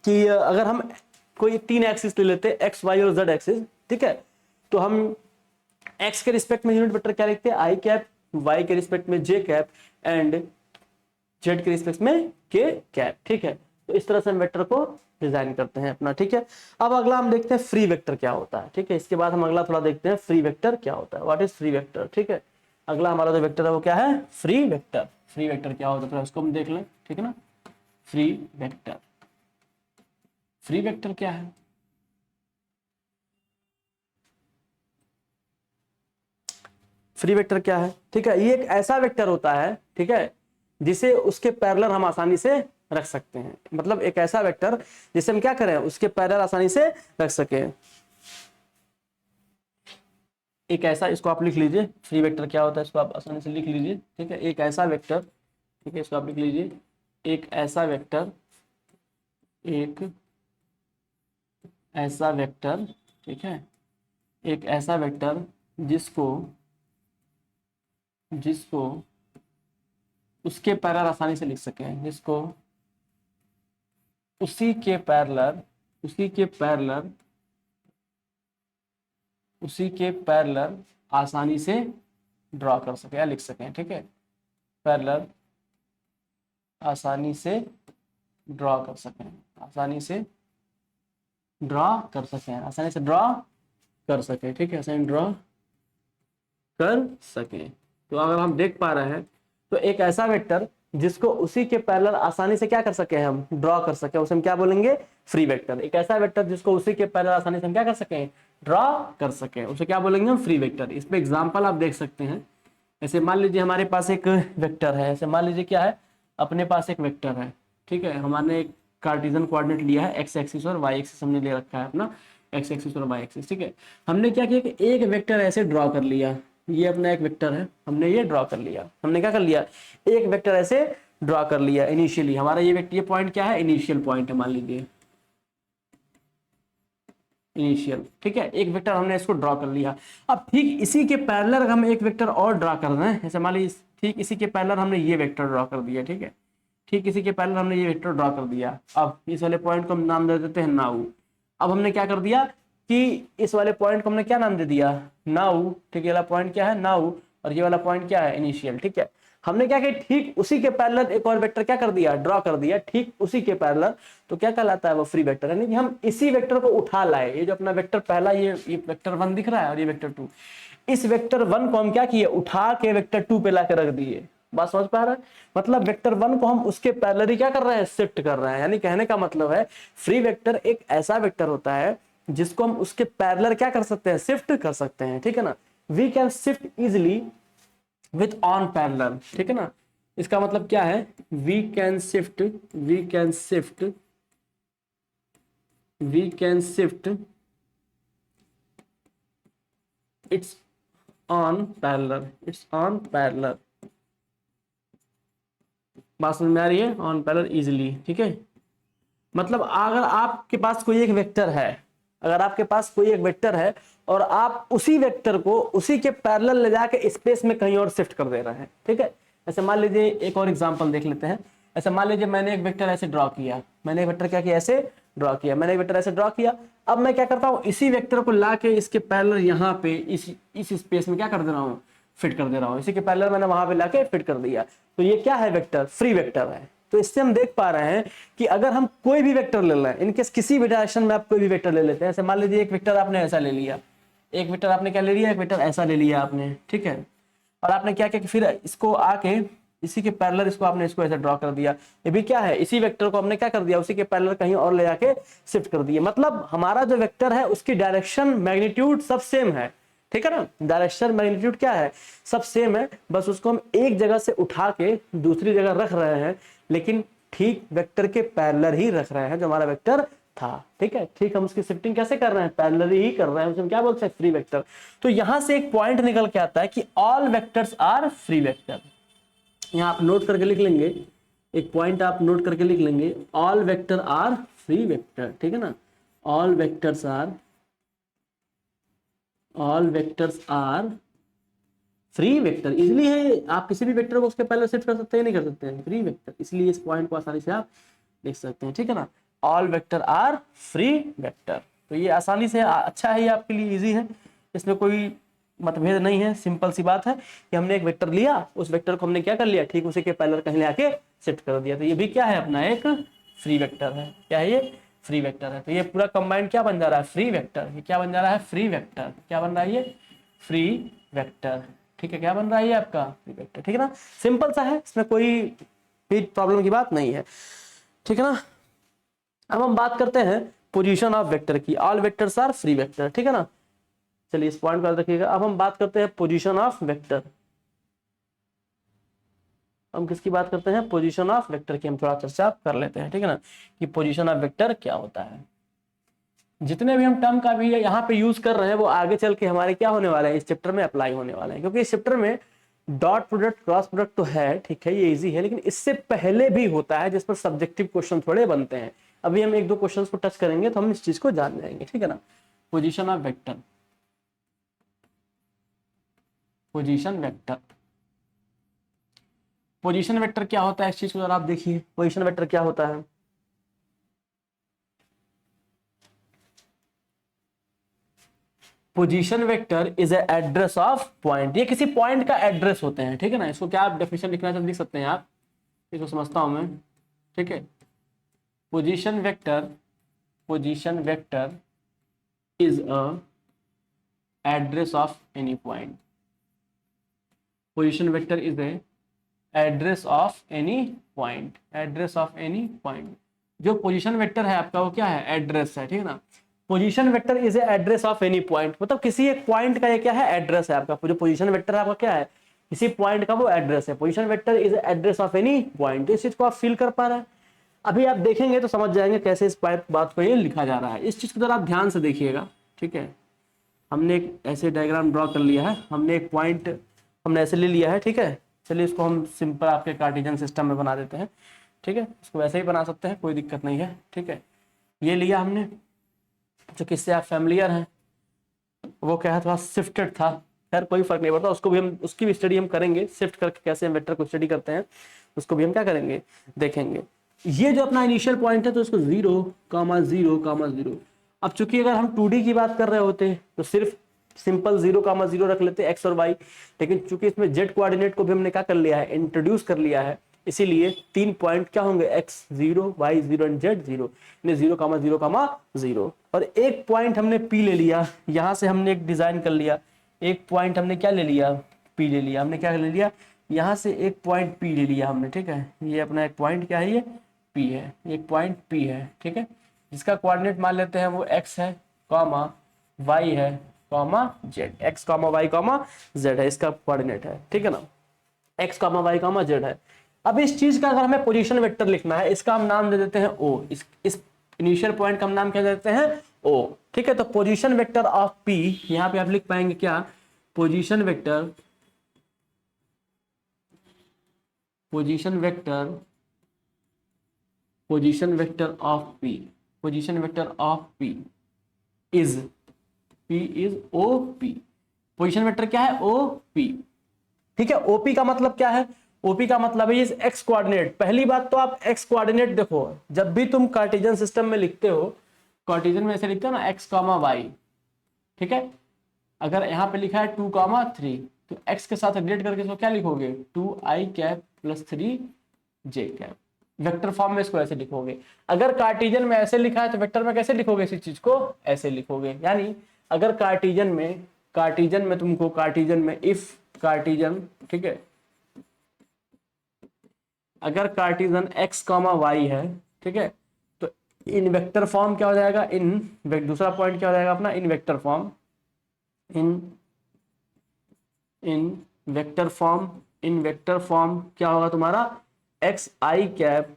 कि अगर हम कोई 3 एक्सिस ले लेते हैं, एक्स वाई और जेड एक्सिस, ठीक है, तो हम एक्स के रिस्पेक्ट में यूनिट वेक्टर क्या लिखते हैं आई कैप, वाई के रिस्पेक्ट में जे कैप, एंड जेड के रिस्पेक्ट में के कैप, ठीक है। तो इस तरह से हम वेक्टर को डिजाइन करते हैं अपना, ठीक है। अब अगला हम देखते हैं फ्री वेक्टर क्या होता है, ठीक है, इसके बाद हम अगला थोड़ा देखते हैं फ्री वेक्टर क्या होता है, व्हाट इज फ्री वेक्टर, ठीक है। अगला हमारा जो वेक्टर है वो क्या है फ्री वेक्टर। फ्री वेक्टर क्या होता है तो उसको हम देख लें, ठीक है ना। फ्री वेक्टर, फ्री वेक्टर क्या है, फ्री वेक्टर क्या है, ठीक है, ये एक ऐसा वेक्टर होता है, ठीक है, जिसे उसके पैरेलल हम आसानी से रख सकते हैं। मतलब एक ऐसा वेक्टर जिसे हम क्या करें उसके पैरेलल आसानी से रख सकें। एक ऐसा, इसको आप लिख लीजिए फ्री वेक्टर क्या होता है, इसको आप आसानी से लिख लीजिए, ठीक है। एक ऐसा वेक्टर, ठीक है, इसको आप लिख लीजिए एक ऐसा वेक्टर, एक ऐसा वेक्टर, ठीक है, एक ऐसा वेक्टर जिसको उसके पैरेलल आसानी से लिख सकें, जिसको उसी के पैरेलल आसानी से ड्रॉ कर सके या लिख सकें, ठीक है, पैरेलल आसानी से ड्रॉ कर सकें, आसानी से ड्रॉ कर सकें, आसानी से ड्रॉ कर सकें, ठीक है, आसानी ड्रॉ कर सकें। तो अगर हम देख पा रहे हैं तो एक ऐसा वेक्टर जिसको उसी के पैरेलल आसानी से क्या कर सके हम ड्रॉ कर सके, उसे हम क्या बोलेंगे फ्री वेक्टर। एक ऐसा वेक्टर जिसको उसी के पैरेलल आसानी से हम क्या कर सके ड्रॉ कर सके, उसे क्या बोलेंगे हम फ्री वेक्टर। इस पे एग्जांपल आप देख सकते हैं। ऐसे मान लीजिए हमारे पास एक वेक्टर है, ऐसे मान लीजिए क्या है अपने पास एक वेक्टर है, ठीक है, हमने एक कार्टेशियन कोऑर्डिनेट लिया है, एक्स एक्सिस और वाई एक्सिस हमने ले रखा है अपना, एक्स एक्सिस और वाई एक्सिस, ठीक है। हमने क्या किया कि एक वेक्टर ऐसे ड्रॉ कर लिया, ये अपना एक वेक्टर है, हमने ये ड्रॉ कर लिया, हमने क्या कर लिया एक वेक्टर ऐसे ड्रॉ कर लिया इनिशियली। हमारा ये वेक्टर, ये पॉइंट क्या है इनिशियल पॉइंट है, मान लीजिए इनिशियल, ठीक है, एक वेक्टर हमने इसको ड्रॉ कर लिया। अब ठीक इसी के पैरेलल हम एक वेक्टर और ड्रॉ कर रहे हैं, जैसे मान लीजिए ठीक इसी के पैरेलल हमने ये वेक्टर ड्रॉ कर दिया, ठीक है, ठीक इसी के पैरेलल हमने ये वेक्टर ड्रॉ कर दिया। अब इस वाले पॉइंट को हम नाम दे देते हैं नाउ। अब हमने क्या कर दिया कि इस वाले पॉइंट को हमने क्या नाम दे दिया, नाउ, ठीक है, ये वाला पॉइंट क्या है, नाउ, और ये वाला पॉइंट क्या है, इनिशियल, ठीक है। हमने क्या किया, ठीक उसी के पैरेलल एक और वेक्टर क्या कर दिया, ड्रॉ कर दिया, ठीक उसी के पैरेलल, तो क्या कहलाता है वो फ्री वेक्टर, यानी कि हम इसी वेक्टर को उठा लाए। ये जो अपना वेक्टर पहला, ये वेक्टर 1 दिख रहा है और ये वेक्टर 2, इस वेक्टर 1 को हम क्या किए, उठा के वेक्टर 2 पे लाके रख दिए। बात समझ पा रहा है, मतलब वेक्टर 1 को हम उसके पैरेलल क्या कर रहे हैं, शिफ्ट कर रहे हैं। यानी कहने का मतलब है फ्री वेक्टर एक ऐसा वेक्टर होता है जिसको हम उसके पैरेलल क्या कर सकते हैं, शिफ्ट कर सकते हैं, ठीक है ना। We can shift easily with on parallel, ठीक है ना। इसका मतलब क्या है, we can shift its on parallel, बात समझ में आ रही है, ऑन पैरेलल इजिली, ठीक है। मतलब अगर आपके पास कोई एक वेक्टर है, और आप उसी वेक्टर को उसी के पैरेलल ले जाके स्पेस में कहीं और शिफ्ट कर दे रहे हैं, ठीक है। ऐसे मान लीजिए, एक और एग्जांपल देख लेते हैं। ऐसे मान लीजिए मैंने एक वेक्टर ऐसे ड्रॉ किया, मैंने एक वेक्टर ऐसे ड्रॉ किया। अब मैं क्या करता हूँ, इसी वेक्टर को ला के इसके पैरेलल यहाँ पे इस स्पेस में क्या कर दे रहा हूँ, फिट कर दे रहा हूँ। इसी के पैरेलल मैंने वहां पे लाके फिट कर दिया, तो ये क्या है, वेक्टर, फ्री वेक्टर है। तो इससे हम देख पा रहे हैं कि अगर हम कोई भी वेक्टर ले लें, इनकेस किसी भी डायरेक्शन में आप कोई भी वेक्टर ले लेते हैं, ऐसे मान लीजिए एक वेक्टर आपने ऐसा ले लिया, एक वेक्टर आपने क्या ले लिया, एक वेक्टर ऐसा ले लिया आपने, ठीक है। और आपने क्या किया कि फिर इसको आके इसी के पैरेलल इसको ऐसे ड्रॉ कर दिया। ये भी क्या है, इसी वेक्टर को हमने क्या कर दिया, उसी के पैरेलल कहीं और ले जाके शिफ्ट कर दिया। मतलब हमारा जो वेक्टर है उसकी डायरेक्शन मैग्नीट्यूड सब सेम है, ठीक है ना। डायरेक्शन मैग्नीट्यूड क्या है, सब सेम है, बस उसको हम एक जगह से उठा के दूसरी जगह रख रहे हैं, लेकिन ठीक वेक्टर के पैरेलल ही रख रहे हैं जो हमारा वेक्टर था, ठीक है। ठीक, हम उसकी शिफ्टिंग कैसे कर रहे हैं, पैरेलल ही कर रहे हैं, उसे हम क्या बोलते हैं, फ्री वेक्टर। तो यहां से एक पॉइंट निकल के आता है कि all vectors are free vector. यहां आप नोट करके लिख लेंगे, एक पॉइंट आप नोट करके लिख लेंगे, all vector are free vector, ठीक है ना। All vectors are free vector. Easily है, आप किसी भी वेक्टर को उसके पहले शिफ्ट कर सकते हैं, नहीं कर सकते हैं, फ्री वेक्टर, इसलिए इस पॉइंट को आसानी से आप लिख सकते हैं, ठीक है ना। All vector are free vector, तो ये आसानी से अच्छा है, ये आपके लिए इजी है, इसमें कोई मतभेद नहीं है। सिंपल सी बात है कि हमने एक वेक्टर लिया, उस वेक्टर को हमने क्या कर लिया, ठीक उसी के पैरेलल कहीं ले आके शिफ्ट कर दिया, तो ये भी क्या है, अपना एक फ्री वेक्टर है। क्या है ये, फ्री वेक्टर है। तो ये पूरा कंबाइंड क्या बन जा रहा है, फ्री वेक्टर। ये क्या बन जा रहा है, फ्री वेक्टर। क्या बन रहा है, ये फ्री वेक्टर, ठीक है। क्या बन रहा है ये आपका फ्री वेक्टर, ठीक है ना। सिंपल सा है, इसमें कोई भी प्रॉब्लम की बात नहीं है, ठीक है ना। अब हम बात करते हैं पोजीशन ऑफ वेक्टर की। All vectors are free vector, ठीक है ना। चलिए इस पॉइंट को याद रखिएगा। अब हम बात करते हैं पोजीशन ऑफ वेक्टर। हम किसकी बात करते हैं, पोजीशन ऑफ वेक्टर की हम थोड़ा चर्चा कर लेते हैं, ठीक है ना, कि पोजीशन ऑफ वेक्टर क्या होता है। जितने भी हम टर्म का भी यहाँ पे यूज कर रहे हैं वो आगे चल के हमारे क्या होने वाले हैं, इस चैप्टर में अप्लाई होने वाले हैं, क्योंकि इस चैप्टर में डॉट प्रोडक्ट क्रॉस प्रोडक्ट तो है, ठीक है, ये इजी है, लेकिन इससे पहले भी होता है जिस पर सब्जेक्टिव क्वेश्चन थोड़े बनते हैं। अभी हम एक दो क्वेश्चन को टच करेंगे तो हम इस चीज को जान जाएंगे, ठीक है ना। Position of vector, position vector क्या होता है, इस चीज को जरा आप देखिए। पोजीशन वेक्टर क्या होता है, position vector is address of point. ये किसी पॉइंट का एड्रेस होते हैं, ठीक है ना। इसको क्या आप डेफिनेशन लिखना चाहते लिख सकते हैं आप, इसको समझता हूं मैं, ठीक है। Position vector is a address of any point. Position vector is a address of any point, जो पोजीशन वेक्टर है आपका वो क्या है, एड्रेस है, ठीक है ना। Position vector is a address of any point, मतलब किसी एक पॉइंट का ये क्या है, एड्रेस है आपका। जो पोजीशन वेक्टर है आपका क्या है, किसी पॉइंट का वो एड्रेस है। Position vector is address of any point. इस चीज को आप फील कर पा रहे हैं, अभी आप देखेंगे तो समझ जाएंगे कैसे इस बात को ये लिखा जा रहा है। इस चीज को जरा आप ध्यान से देखिएगा, ठीक है। हमने एक ऐसे डायग्राम ड्रॉ कर लिया है, हमने एक पॉइंट हमने ऐसे ले लिया है, ठीक है। चलिए इसको हम सिंपल आपके कार्टेशियन सिस्टम में बना देते हैं, ठीक है। इसको वैसे ही बना सकते हैं, कोई दिक्कत नहीं है, ठीक है। ये लिया हमने, जो किससे आप फैमिलियर हैं, वो क्या है, थोड़ा शिफ्टेड था, खैर कोई फर्क नहीं पड़ता, उसको भी हम, उसकी भी स्टडी हम करेंगे, शिफ्ट करके कैसे हम वेक्टर को स्टडी करते हैं उसको भी हम क्या करेंगे, देखेंगे। ये जो अपना इनिशियल पॉइंट है तो इसको 0, 0, 0 अब चूंकि अगर हम 2D की बात कर रहे होते तो सिर्फ सिंपल 0,0 रख लेते एक्स और वाई, लेकिन चूंकि इसमें जेड कोऑर्डिनेट को भी हमने क्या कर लिया है, इंट्रोड्यूस कर लिया है, इसीलिए 3 पॉइंट क्या होंगे, एक्स 0, वाई 0 एंड जेड 0, 0,0,0 और एक पॉइंट हमने पी ले लिया, यहां से हमने एक डिजाइन कर लिया, एक पॉइंट हमने क्या ले लिया, पी ले लिया, हमने क्या ले लिया, यहां से एक पॉइंट पी ले लिया हमने, ठीक है, ये अपना एक पॉइंट क्या है, ये पी है, एक पॉइंट पी है, ठीक है, जिसका कोऑर्डिनेट मान लेते हैं वो एक्स है, कॉमा वाई है, comma Z, X comma Y comma Z है, इसका कोऑर्डिनेट है, ठीक है ना, X comma Y comma Z है। अब इस चीज का अगर हमें पोजीशन वेक्टर लिखना है, इसका हम नाम दे देते हैं ओ, इस इनिशियल पॉइंट का हम नाम क्या देते हैं, ओ, ठीक है। तो पोजीशन वेक्टर ऑफ पी, यहां पे आप लिख पाएंगे क्या, position vector, position vector, position vector of P, position vector of P is, P is O P, position vector क्या है, ओ पी, ठीक है। ओपी का मतलब क्या है, ओपी का मतलब है एक्स कोऑर्डिनेट। पहली बात तो आप एक्स कोऑर्डिनेट देखो, जब भी तुम कार्टेशियन सिस्टम में लिखते हो, कार्टेशियन में ऐसे लिखते हो ना, एक्स कॉमा वाई, ठीक है, अगर यहाँ पे लिखा है 2,3 तो एक्स के साथ रिलेट करके इसको क्या लिखोगे, 2i cap plus 3j cap, vector form में इसको ऐसे लिखोगे। अगर कार्टेशियन में ऐसे लिखा है तो वेक्टर में कैसे लिखोगे, इसी चीज को ऐसे लिखोगे, यानी अगर कार्टेशियन में तुमको कार्टेशियन में इफ कार्टेशियन, ठीक है, अगर कार्टेशियन x कॉमा वाई है, ठीक है, तो इन वेक्टर फॉर्म क्या हो जाएगा, इन दूसरा पॉइंट क्या हो जाएगा अपना, इन वेक्टर फॉर्म, इन वेक्टर फॉर्म क्या होगा तुम्हारा, x i cap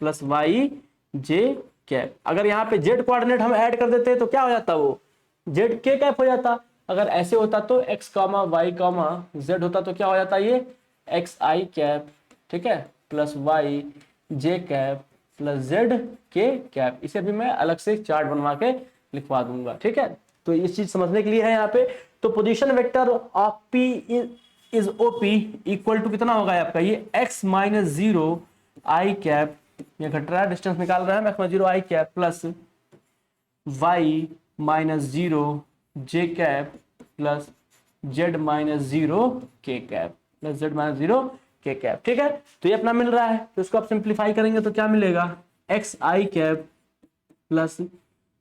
plus y j cap. अगर यहाँ पे जेड कोऑर्डिनेट हम ऐड कर देते तो क्या हो जाता, वो जेड के कैप हो जाता। अगर ऐसे होता तो X comma Y comma Z होता तो क्या हो जाता, ये एक्स आई कैप, ठीक है, plus y j cap plus z k cap. इसे भी मैं अलग से चार्ट बनवा के लिखवा दूंगा, ठीक है। तो इस चीज समझने के लिए है यहाँ पे। तो position vector of P is OP equal to कितना होगा आपका, ये एक्स माइनस 0 आई कैप, ये घट रहा है, डिस्टेंस निकाल रहा है, एक्स माइनस 0 आई कैप प्लस वाई माइनस 0 जे कैप प्लस जेड माइनस 0 के कैप प्लस जेड माइनस 0 के कैप, ठीक है। तो ये अपना मिल रहा है, तो इसको आप सिंप्लीफाई करेंगे तो क्या मिलेगा, x i cap plus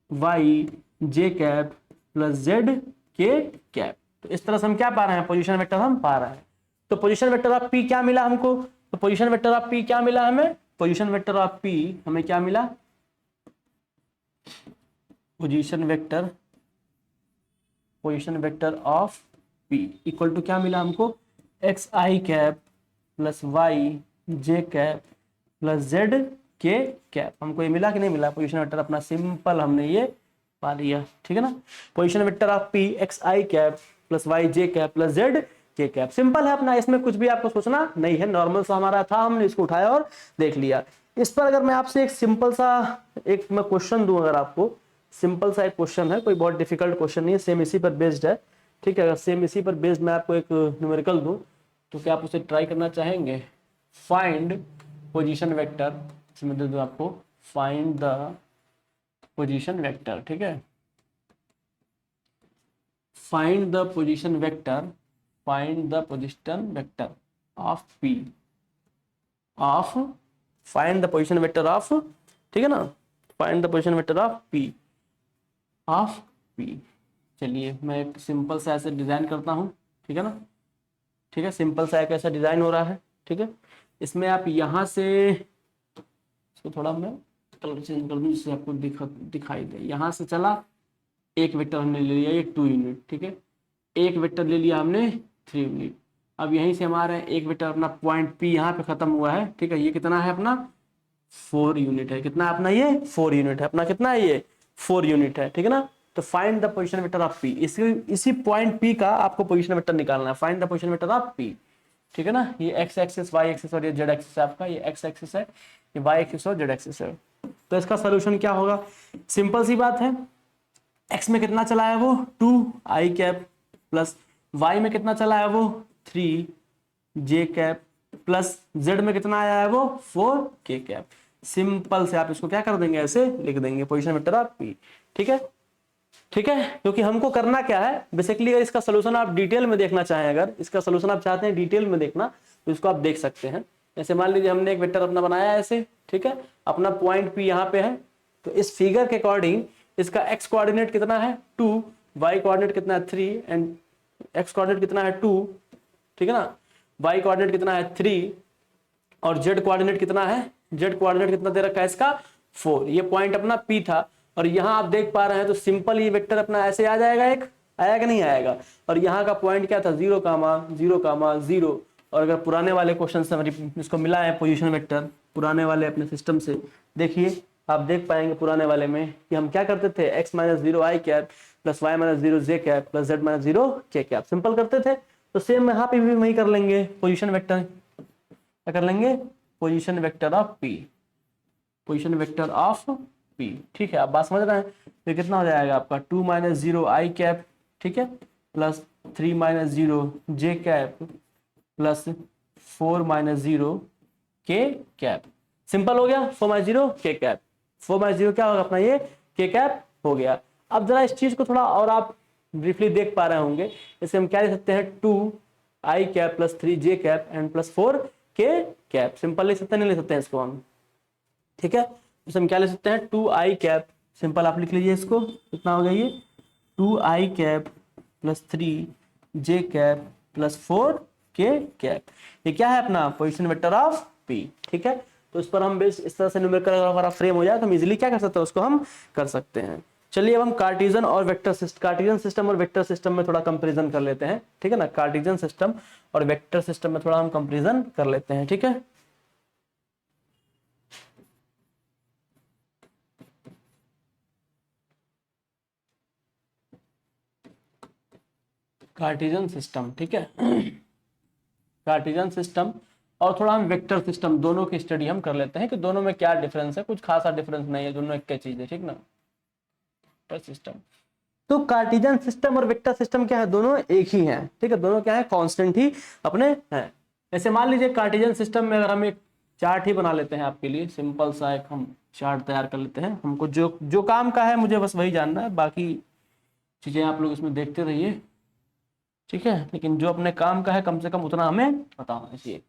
y j cap plus z k cap. तो इस तरह से हम क्या पा रहे हैं, पोजीशन वेक्टर हम पा रहे हैं। तो पोजीशन वेक्टर ऑफ पी क्या मिला हमको, तो पोजीशन वेक्टर ऑफ पी क्या मिला हमें, पोजीशन वेक्टर ऑफ पी हमें क्या मिला, position vector of P equal to क्या मिला हमको, x i cap plus y j cap plus z k cap. हमको ये मिला कि नहीं मिला, पोजीशन वेक्टर अपना सिंपल हमने ये पा लिया, ठीक है ना। Position vector of P x i cap plus y j cap plus z k cap, simple है अपना, इसमें कुछ भी आपको सोचना नहीं है, नॉर्मल सा हमारा था, हमने इसको उठाया और देख लिया। इस पर अगर मैं आपसे एक सिंपल सा एक मैं क्वेश्चन दूं, अगर आपको सिंपल सा एक क्वेश्चन है, कोई बहुत डिफिकल्ट क्वेश्चन नहीं है, सेम इसी पर बेस्ड है, ठीक है। अगर सेम इसी पर बेस्ड मैं आपको एक न्यूमेरिकल दूं तो क्या आप उसे ट्राई करना चाहेंगे, फाइंड पोजीशन वेक्टर, इसमें दे दूं आपको फाइंड द पोजीशन वेक्टर, ठीक है, find the position vector, find the position vector of P, of find the position vector of, ठीक है ना, find the position vector of P, of P. चलिए मैं एक सिंपल सा ऐसे डिजाइन करता हूं, ठीक है ना, ठीक है, सिंपल सा एक ऐसा डिजाइन हो रहा है, ठीक है। इसमें आप यहां से इसको थोड़ा मैं कलर चेंज कर दूं जिससे आपको दिखाई दे। यहां से चला एक वेक्टर हमने ले लिया, ये 2 यूनिट, ठीक है, एक वेक्टर ले लिया हमने 3 यूनिट। अब यहीं से हमारा एक वेक्टर अपना पॉइंट पी यहाँ पे खत्म हुआ है, ठीक है, ये कितना है अपना 4 यूनिट है, कितना अपना ये 4 यूनिट है, अपना कितना है ये 4 यूनिट है, ठीक है ना। तो find the position vector of P, इसी पॉइंट पी का आपको पोजीशन वेक्टर निकालना है, find the position vector of P, ठीक है ना। ये एक्स एक्सिस वाई एक्सिस और ये जेड एक्सिस है आपका, ये एक्स एक्सिस है, ये वाई एक्सिस और जेड एक्सिस है। तो इसका सोल्यूशन क्या होगा, सिंपल सी बात है, एक्स में कितना चला है वो 2 आई कैप प्लस वाई में कितना चला है वो 3 जे कैप प्लस जेड में कितना आया है वो 4 के कैप। सिंपल से आप इसको क्या कर देंगे, ऐसे लिख देंगे पोजीशन वेक्टर ऑफ पी, ठीक है। ठीक है, क्योंकि हमको करना क्या है बेसिकली, अगर इसका सोल्यूशन आप डिटेल में देखना चाहें, अगर इसका सोल्यूशन आप चाहते हैं डिटेल में देखना तो इसको आप देख सकते हैं। जैसे मान लीजिए हमने एक वेक्टर अपना बनाया है ऐसे, ठीक है, अपना पॉइंट पी यहाँ पे है, तो इस फिगर के अकॉर्डिंग इसका एक्स कोऑर्डिनेट कितना है 2, वाई कोऑर्डिनेट कितना है 3 एंड एक्स कोऑर्डिनेट कितना है 2, ठीक है ना, वाई कोऑर्डिनेट कितना है 3 और जेड कोऑर्डिनेट कितना है, जेड कोऑर्डिनेट कितना दे रखा है इसका 4। ये पॉइंट अपना पी था और यहाँ आप देख पा रहे हैं तो सिंपल ये वेक्टर अपना ऐसे आ जाएगा, एक आया कि नहीं आएगा, और यहाँ का पॉइंट क्या था 0, 0, 0। और अगर पुराने वाले क्वेश्चन से हमारी इसको मिला है पोजीशन वेक्टर पुराने वाले अपने सिस्टम से, देखिए आप देख पाएंगे पुराने वाले में कि हम क्या करते थे, x - 0 i cap plus y - 0 j cap plus z - 0 k cap, simple करते थे। तो सेम यहाँ पे भी वही कर लेंगे, पोजीशन वेक्टर क्या कर लेंगे, position vector of p, position vector of p, ठीक है, आप बात समझ रहे हैं। तो कितना हो जाएगा आपका 2 - 0 i कैप, ठीक है, plus 3 - 0 j cap plus 4 - 0 k cap, simple हो गया। 4 - 0 k कैप, 4 - 0 क्या होगा अपना ये k कैप हो गया। अब जरा इस चीज को थोड़ा और आप ब्रीफली देख पा रहे होंगे, इसे हम क्या लिख सकते हैं 2 i cap plus 3 j cap and plus 4 k cap, simple लिख सकते हैं, नहीं लिख सकते हैं इसको हम, ठीक है। इसे हम क्या लिख सकते हैं 2 i कैप, सिंपल आप लिख लीजिए इसको, कितना हो गया ये 2 i cap plus 3 j cap plus 4 k cap, ये क्या है अपना पोजीशन वेक्टर ऑफ p, ठीक है। तो इस पर हम बेस इस तरह से न्यूमेरिकल अगर हमारा फ्रेम हो जाए तो हम इजीली क्या कर सकते हैं, उसको हम कर सकते हैं। चलिए अब हम कार्टेशियन और वेक्टर सिस्टम, कार्टेशियन सिस्टम और वेक्टर सिस्टम में थोड़ा कंपैरिजन कर लेते हैं, ठीक है ना। कार्टेशियन सिस्टम और वेक्टर सिस्टम में थोड़ा हम कंपैरिजन कर लेते हैं, ठीक है। कार्टेशियन सिस्टम, ठीक है, कार्टेशियन सिस्टम और थोड़ा हम वेक्टर सिस्टम दोनों की स्टडी हम कर लेते हैं कि दोनों में क्या डिफरेंस है, कुछ खासा डिफरेंस नहीं है, दोनों एक क्या चीज है, ठीक ना। सिस्टम तो कार्टेशियन सिस्टम और वेक्टर सिस्टम क्या है, दोनों एक ही हैं, ठीक है, दोनों क्या है कांस्टेंट ही अपने हैं। जैसे मान लीजिए कार्टेशियन सिस्टम में अगर हम एक चार्ट ही बना लेते हैं आपके लिए, सिंपल सा एक हम चार्ट तैयार कर लेते हैं, हमको जो जो काम का है मुझे बस वही जानना है, बाकी चीजें आप लोग इसमें देखते रहिए, ठीक है, लेकिन जो अपने काम का है कम से कम उतना हमें पता होना चाहिए।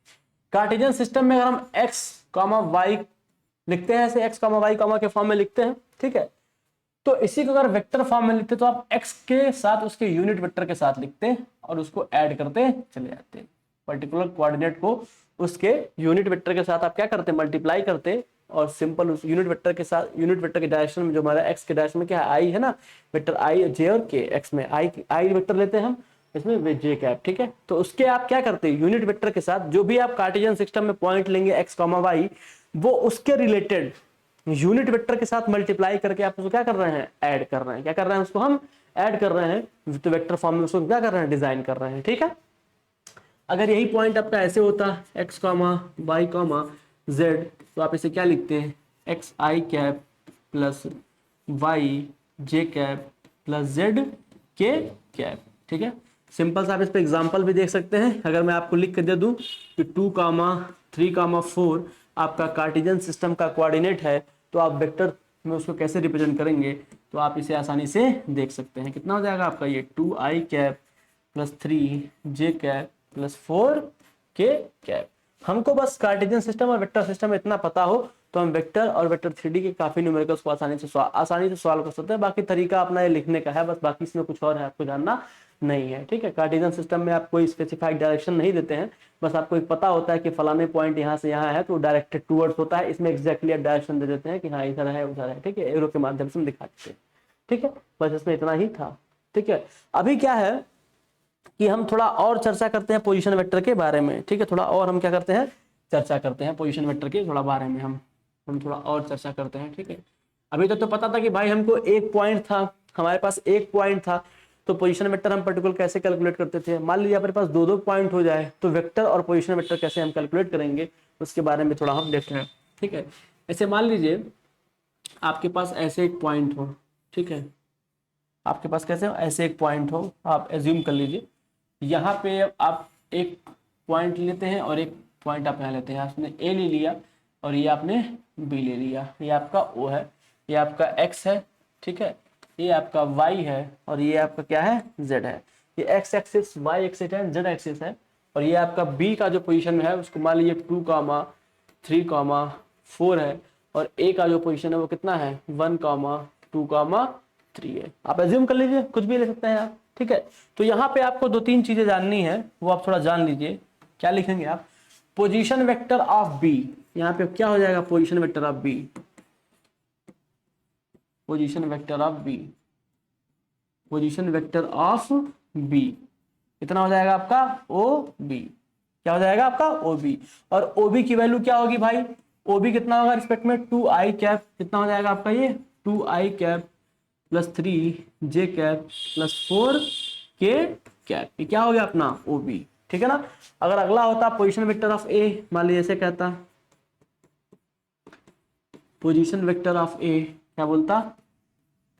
कार्टेशियन सिस्टम में अगर हम x, y लिखते हैं, ऐसे x, y के फॉर्म में लिखते हैं, ठीक है, तो इसी को अगर वेक्टर फॉर्म में लिखते तो आप x के साथ उसके यूनिट वेक्टर के साथ लिखते और उसको ऐड करते चले जाते, पर्टिकुलर कोऑर्डिनेट को उसके यूनिट वेक्टर के साथ आप क्या करते, मल्टीप्लाई करते, और सिंपल उस यूनिट वेक्टर के साथ, यूनिट वेक्टर के डायरेक्शन में जो हमारा x के डायरेक्शन में क्या है i है ना, वेक्टर i, j और k, x में i वेक्टर लेते हैं हम, इसमें j कैप, ठीक है। तो उसके आप क्या करते हैं, यूनिट वेक्टर के साथ जो भी आप कार्टेशियन सिस्टम में पॉइंट लेंगे x, y, वो उसके रिलेटेड यूनिट वेक्टर के साथ मल्टीप्लाई करके आप उसको क्या कर रहे हैं, ऐड कर रहे हैं, क्या कर रहे हैं, उसको हम ऐड कर रहे हैं, तो वेक्टर फॉर्म में उसको क्या कर रहे हैं, डिजाइन कर रहे हैं, ठीक है। अगर यही पॉइंट आपका ऐसे होता x, y, z, तो आप इसे क्या लिखते हैं x i cap plus y j cap plus z k cap, ठीक है। सिंपल सा आप इस पे एग्जांपल भी देख सकते हैं, अगर मैं आपको लिख के दे दूं कि 2, 3, 4 आपका कार्टेशियन सिस्टम का कोऑर्डिनेट है, तो आप वेक्टर में उसको कैसे रिप्रेजेंट करेंगे, तो आप इसे आसानी से देख सकते हैं। कितना हो जाएगा आपका ये 2 i cap plus 3 j cap plus 4 k cap. हमको बस कार्टेशियन सिस्टम और वेक्टर सिस्टम में इतना पता हो तो हम वेक्टर और वेक्टर 3D के काफी न्यूमेरिकल्स को आसानी से सॉल्व कर सकते हैं। बाकी तरीका अपना ये लिखने का है बस, बाकी इसमें कुछ और है आपको जानना नहीं है, ठीक है। कार्टेशियन सिस्टम में आप कोई स्पेसिफाइड डायरेक्शन नहीं देते हैं, बस आपको एक पता होता है कि फलाने पॉइंट यहाँ से यहाँ है तो डायरेक्टेड टूवर्ड्स होता है, इसमें एग्जैक्टली आप डायरेक्शन दे देते हैं कि हाँ इधर है उधर है, ठीक है, एरो के माध्यम से हम दिखा देते हैं, ठीक है। बस इसमें इतना ही था, ठीक है। अभी क्या है कि हम थोड़ा और चर्चा करते हैं पोजीशन वेक्टर के बारे में, ठीक है, थोड़ा और हम क्या करते हैं, चर्चा करते हैं पोजीशन वेक्टर के थोड़ा बारे में, हम थोड़ा और चर्चा करते हैं, ठीक है। अभी तो पता था कि भाई हमको एक पॉइंट था, हमारे पास एक पॉइंट था, तो पोजीशन वेक्टर हम पर्टिकुलर कैसे कैलकुलेट करते थे। मान लीजिए हमारे पास दो पॉइंट हो जाए तो वेक्टर और पोजीशन वेक्टर कैसे हम कैलकुलेट करेंगे उसके बारे में थोड़ा हम देखते हैं, ठीक है। ऐसे मान लीजिए आपके पास ऐसे एक पॉइंट हो, ठीक है, आपके पास कैसे ऐसे एक पॉइंट हो, आप एज्यूम कर लीजिए यहाँ पे आप एक पॉइंट लेते हैं और एक पॉइंट आप यहाँ लेते हैं, आपने ए ले लिया और ये आपने बी ले लिया, ये आपका ओ है, ये आपका एक्स है, ठीक है, ये आपका y है और ये आपका क्या है z है। ये x एक्सिस y एक्सिस है, z एक्सिस है, और ये आपका b का जो पोजीशन में है उसको मान लीजिए 2,3,4 है, और a का जो पोजीशन है वो कितना है 1,2,3 है। आप एज्यूम कर लीजिए, कुछ भी ले सकते हैं आप, ठीक है। तो यहाँ पे आपको 2-3 चीजें जाननी है, वो आप थोड़ा जान लीजिए। क्या लिखेंगे आप, पोजीशन वेक्टर ऑफ बी। यहाँ पे क्या हो जाएगा, position vector of B, position vector of B, position vector of B कितना हो जाएगा आपका ओ बी। क्या हो जाएगा आपका ओ बी, और ओ बी की वैल्यू क्या होगी भाई, ओ बी कितना होगा रिस्पेक्ट में 2i कैप, कितना हो जाएगा आपका ये 2i cap plus 3j cap plus 4k cap. ये क्या हो गया अपना ओ बी, ठीक है ना। अगर अगला होता पोजीशन वेक्टर ऑफ ए, मान लीजिए ऐसे कहता पोजीशन वेक्टर ऑफ ए, क्या बोलता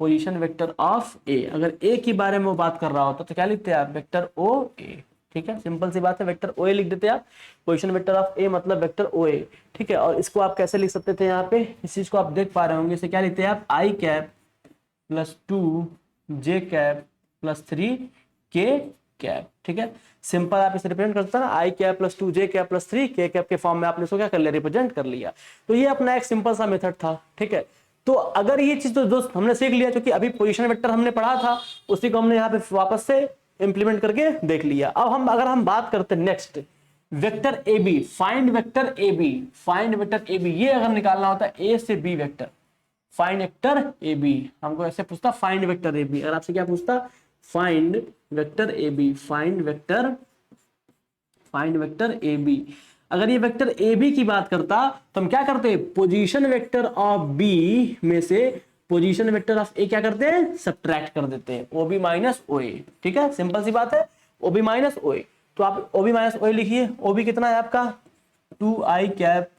पोजीशन वेक्टर ऑफ ए। अगर ए के बारे में वो बात कर रहा होता तो क्या लिखते हैं आप, वेक्टर ओ ए, ठीक है, सिंपल सी बात है, वेक्टर ओ ए लिख देते हैं आप। पोजीशन वेक्टर ऑफ ए मतलब वेक्टर ओ ए, ठीक है। और इसको आप कैसे लिख सकते थे, यहाँ पे इस चीज को आप देख पा रहे होंगे, इसे क्या लिखते हैं आप, I cap plus 2j cap plus 3k cap, ठीक है। सिंपल आप इसे रिप्रेजेंट करते हैं ना, I cap plus 2j cap plus 3k cap के फॉर्म में आपने इसको क्या कर लिया, रिप्रेजेंट कर लिया। तो ये अपना एक सिंपल सा मेथड था, ठीक है। तो अगर ये चीज तो दोस्त हमने सीख लिया, क्योंकि अभी पोजीशन वेक्टर हमने पढ़ा था, उसी को हमने यहाँ पे वापस से इंप्लीमेंट करके देख लिया। अब अगर हम बात करते हैं next, vector A B, find vector A B, find vector A B. ये अगर निकालना होता है ए से B vector, find vector A B, हमको ऐसे पूछता फाइंड वेक्टर ए बी। अगर आपसे क्या पूछता, find vector A B, find vector A B. अगर ये वेक्टर ए बी की बात करता तो हम क्या करते, पोजीशन वेक्टर ऑफ बी में से पोजीशन वेक्टर ऑफ ए क्या करते हैं, सब्ट्रैक्ट कर देते हैं, ओ बी माइनस ओ ए, ठीक है, सिंपल सी बात है, ओ बी माइनस ओ ए। तो आप ओ बी माइनस ओ ए लिखिए, ओ बी कितना है आपका 2i cap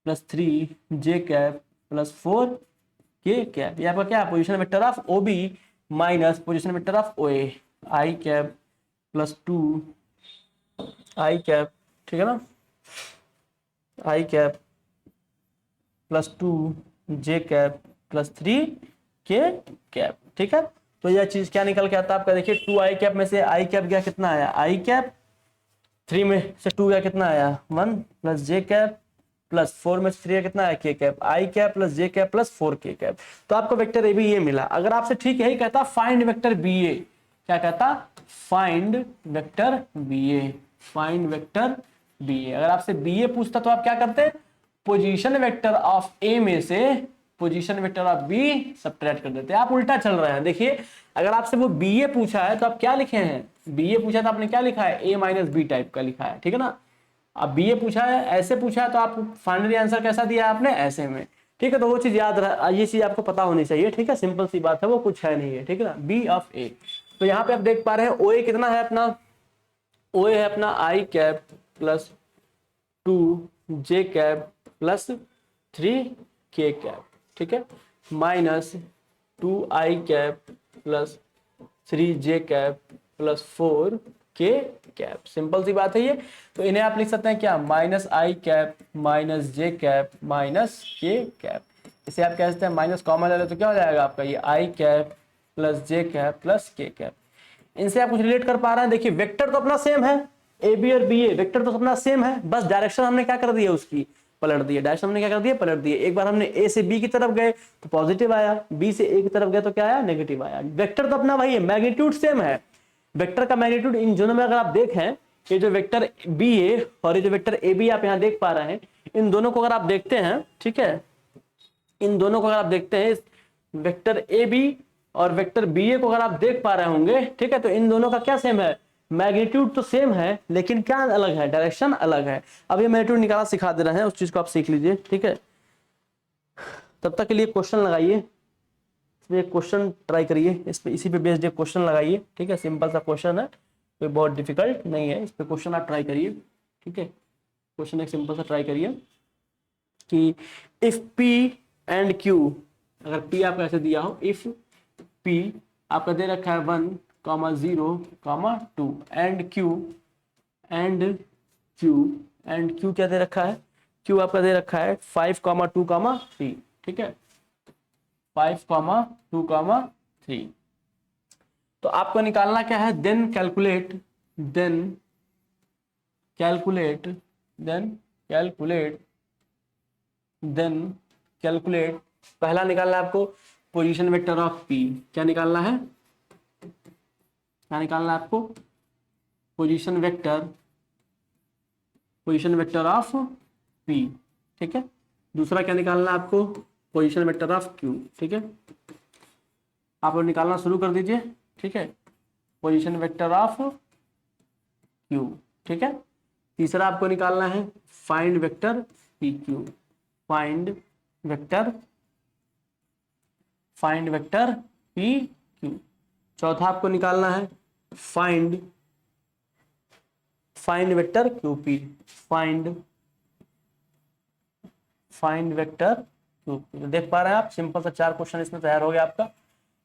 plus 3j cap plus 4k cap. ये आपका क्या है, position vector of O B minus position vector of O A, I cap plus 2i cap, ठीक है ना, I cap plus 2j cap plus 3k cap, ठीक है। तो यह चीज क्या निकल के आता है आपका, देखिए 2i कैप में से आई कैप गया कितना आया, आई कैप, 3 में से 2 गया कितना आया 1 प्लस j कैप प्लस 4 में से 3 कितना है k cap, I cap plus j cap plus 4k cap. तो आपको वेक्टर ए बी ये मिला। अगर आपसे ठीक यही कहता फाइंड वेक्टर बी ए, क्या कहता, फाइंड वेक्टर बी ए, फाइंड वेक्टर बी ए। अगर आपसे बी ए पूछता तो आप क्या करते, पोजीशन वेक्टर ऑफ ए में से position vector of B subtract कर देते। आप उल्टा चल रहे हैं, देखिए अगर आपसे वो बी ए पूछा है तो आप क्या लिखे हैं, बी ए पूछा तो आपने क्या लिखा है, ए माइनस बी टाइप का लिखा है, ठीक है ना। अब बी ए पूछा है, ऐसे पूछा है, तो आप फाइनली आंसर कैसा दिया आपने, ऐसे में, ठीक है। तो वो चीज याद रहा, ये चीज आपको पता होनी चाहिए, ठीक है, सिंपल सी बात है, वो कुछ है नहीं है, ठीक है ना, बी ऑफ ए। तो यहाँ पे आप देख पा रहे हैं ओ ए कितना है अपना, ओ ए है अपना I cap plus 2j cap plus 3k cap, ठीक है, minus 2i cap plus 3j cap plus 4k cap. Simple सी बात है ये। तो इन्हें आप लिख सकते हैं क्या, minus I cap minus j cap minus k cap. इसे आप कह सकते हैं माइनस कॉमन ले लो तो क्या हो जाएगा आपका ये I cap plus j cap plus k cap. इनसे आप कुछ रिलेट कर पा रहे हैं, देखिए वेक्टर तो अपना सेम है, ए बी और बी ए वेक्टर तो अपना सेम है, बस डायरेक्शन हमने क्या कर दिया, उसकी पलट दिया, डायरेक्शन हमने क्या कर दिया, पलट दिया। एक बार हमने ए से बी की तरफ गए तो पॉजिटिव आया, बी से ए की तरफ गए तो क्या आया, नेगेटिव आया। वेक्टर तो अपना वही है, मैग्नीट्यूड सेम है, वेक्टर का मैग्नीट्यूड इन दोनों में अगर आप देखें, ये जो वेक्टर बी ए और ये जो वेक्टर ए बी आप यहाँ देख पा रहे हैं, इन दोनों को अगर आप देखते हैं, ठीक है, इन दोनों को अगर आप देखते हैं, वेक्टर ए बी और वेक्टर बी ए को अगर आप देख पा रहे होंगे, ठीक है, तो इन दोनों का क्या सेम है, मैग्नीट्यूड तो सेम है, लेकिन क्या अलग है, डायरेक्शन अलग है। अब ये मैग्नीट्यूड निकालना सिखा दे रहे हैं, उस चीज को आप सीख लीजिए, ठीक है। तब तक के लिए क्वेश्चन लगाइए, क्वेश्चन ट्राई करिए, इस पे इसी पे बेस्ड एक क्वेश्चन लगाइए, ठीक है, सिंपल सा क्वेश्चन है, कोई बहुत डिफिकल्ट नहीं है, इस पे क्वेश्चन आप ट्राई करिए, ठीक है। क्वेश्चन एक सिंपल सा ट्राई करिए कि इफ P एंड Q, अगर P आपका ऐसे दिया हो, इफ P आपका दे रखा है 1, 0, 2 एंड Q क्या दे रखा है, Q आपका दे रखा है 5, 2, 3, ठीक है, 5, 2, 3। तो आपको निकालना क्या है, then calculate, then calculate, then calculate, then calculate, पहला निकालना है आपको पोजीशन वेक्टर ऑफ पी। क्या निकालना है, क्या निकालना है आपको, position vector, position vector of P, ठीक है। दूसरा क्या निकालना है आपको, पोजीशन वेक्टर ऑफ क्यू, ठीक है। आप लोग निकालना शुरू कर दीजिए, ठीक है, पोजीशन वेक्टर ऑफ क्यू, ठीक है। तीसरा आपको निकालना है find vector P Q, find vector, find vector P Q. चौथा आपको निकालना है find, find vector Q P, find, find vector Q P. देख पा रहे हैं आप, सिंपल सा 4 क्वेश्चन इसमें तैयार हो गया आपका,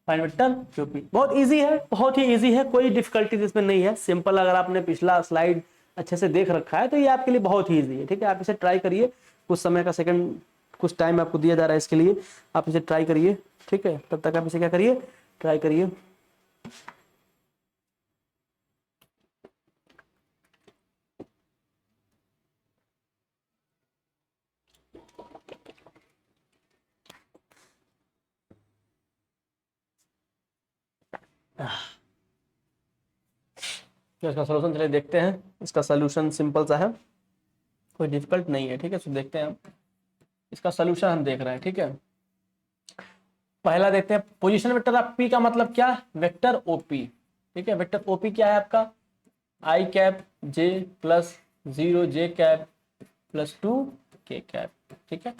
फाइंड वेक्टर क्यू पी। बहुत इजी है, बहुत ही इजी है, कोई डिफिकल्टीज इसमें नहीं है, सिंपल। अगर आपने पिछला स्लाइड अच्छे से देख रखा है तो ये आपके लिए बहुत ही इजी है, ठीक है। आप इसे ट्राई करिए, कुछ समय का सेकंड, कुछ टाइम आपको दिया जा रहा है इसके लिए, आप इसे ट्राई करिए, ठीक है। तब तक आप इसे क्या करिए, ट्राई करिए। तो इसका सोल्यूशन चलिए देखते हैं। इसका सोल्यूशन सिंपल सा है, कोई डिफिकल्ट नहीं है, ठीक है। तो देखते हैं हम इसका सोल्यूशन, हम देख रहे हैं, ठीक है। पहला देखते हैं पोजीशन वेक्टर ऑफ पी का मतलब क्या, वेक्टर ओपी, ठीक है। वेक्टर ओपी क्या है आपका, आई कैप जे प्लस 0 जे कैप प्लस 2 के कैप, ठीक है।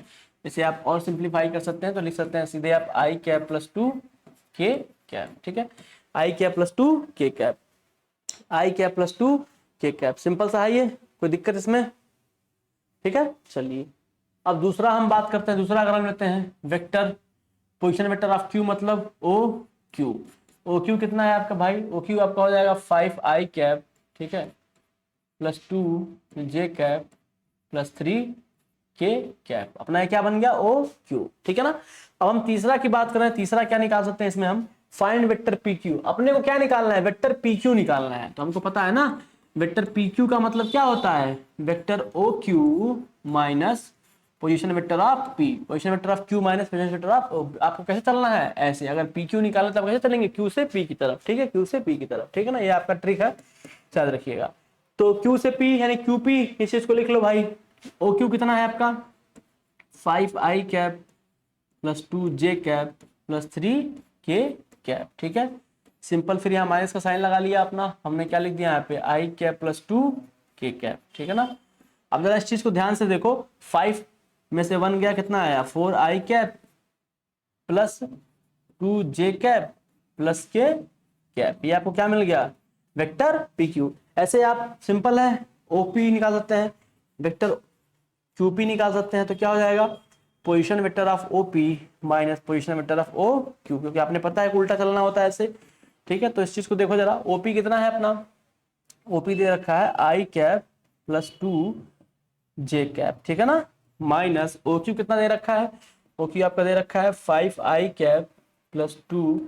इसे आप और सिंप्लीफाई कर सकते हैं, तो लिख सकते हैं सीधे आप आई कैप प्लस 2 के कैप, ठीक है। आई कैप प्लस 2 के कैप, आई कैप प्लस 2 के कैप, सिंपल सा है ये, कोई दिक्कत इसमें, ठीक है। चलिए अब दूसरा हम बात करते हैं, दूसरा अगर हम लेते हैं vector, position vector of Q मतलब ओ क्यू। ओ क्यू कितना है आपका भाई, ओ क्यू आपका हो जाएगा 5 आई कैप, ठीक है, प्लस 2 जे कैप प्लस 3 के कैप। अपना क्या बन गया, ओ क्यू, ठीक है ना। अब हम तीसरा की बात करें, तीसरा क्या निकाल सकते हैं इसमें हम, फाइंड वेक्टर पी क्यू। अपने को क्या निकालना है, वेक्टर पी क्यू निकालना है। तो हमको पता है ना वेक्टर पी क्यू का मतलब क्या होता है, vector O Q minus position vector of P, position vector of Q minus position vector of, आपको कैसे चलना है ऐसे, अगर पी क्यू निकालना तब कैसे चलेंगे, क्यू से पी की तरफ, ठीक है, क्यू से पी की तरफ, ठीक है ना। ये आपका ट्रिक है, याद रखिएगा। तो क्यू से पी यानी क्यू पी, इस चीज को लिख लो भाई। ओ क्यू कितना है आपका 5 आई कैप प्लस 2 जे कैप प्लस 3 के कैप, ठीक है। सिंपल, फिर यहाँ माइनस का साइन लगा लिया अपना, हमने क्या लिख दिया यहाँ पे आई कैप प्लस 2 के कैप, ठीक है ना। अब जरा इस चीज को ध्यान से देखो, 5 में से 1 गया, कितना आया 4 आई कैप प्लस 2 जे कैप प्लस के कैप, ये आपको क्या मिल गया, वेक्टर पी क्यू। ऐसे आप सिंपल है ओपी निकाल सकते हैं, वेक्टर क्यूपी निकाल सकते हैं। तो क्या हो जाएगा, position vector of OP minus position vector of O Q, क्योंकि आपने पता है उल्टा चलना होता है ऐसे, ठीक है। तो इस चीज को देखो जरा, ओपी कितना है अपना, ओपी दे रखा है आई कैप प्लस 2 जे कैप, ठीक है ना, माइनस ओ क्यू कितना दे रखा है, ओ क्यू आपका दे रखा है 5 आई कैप प्लस 2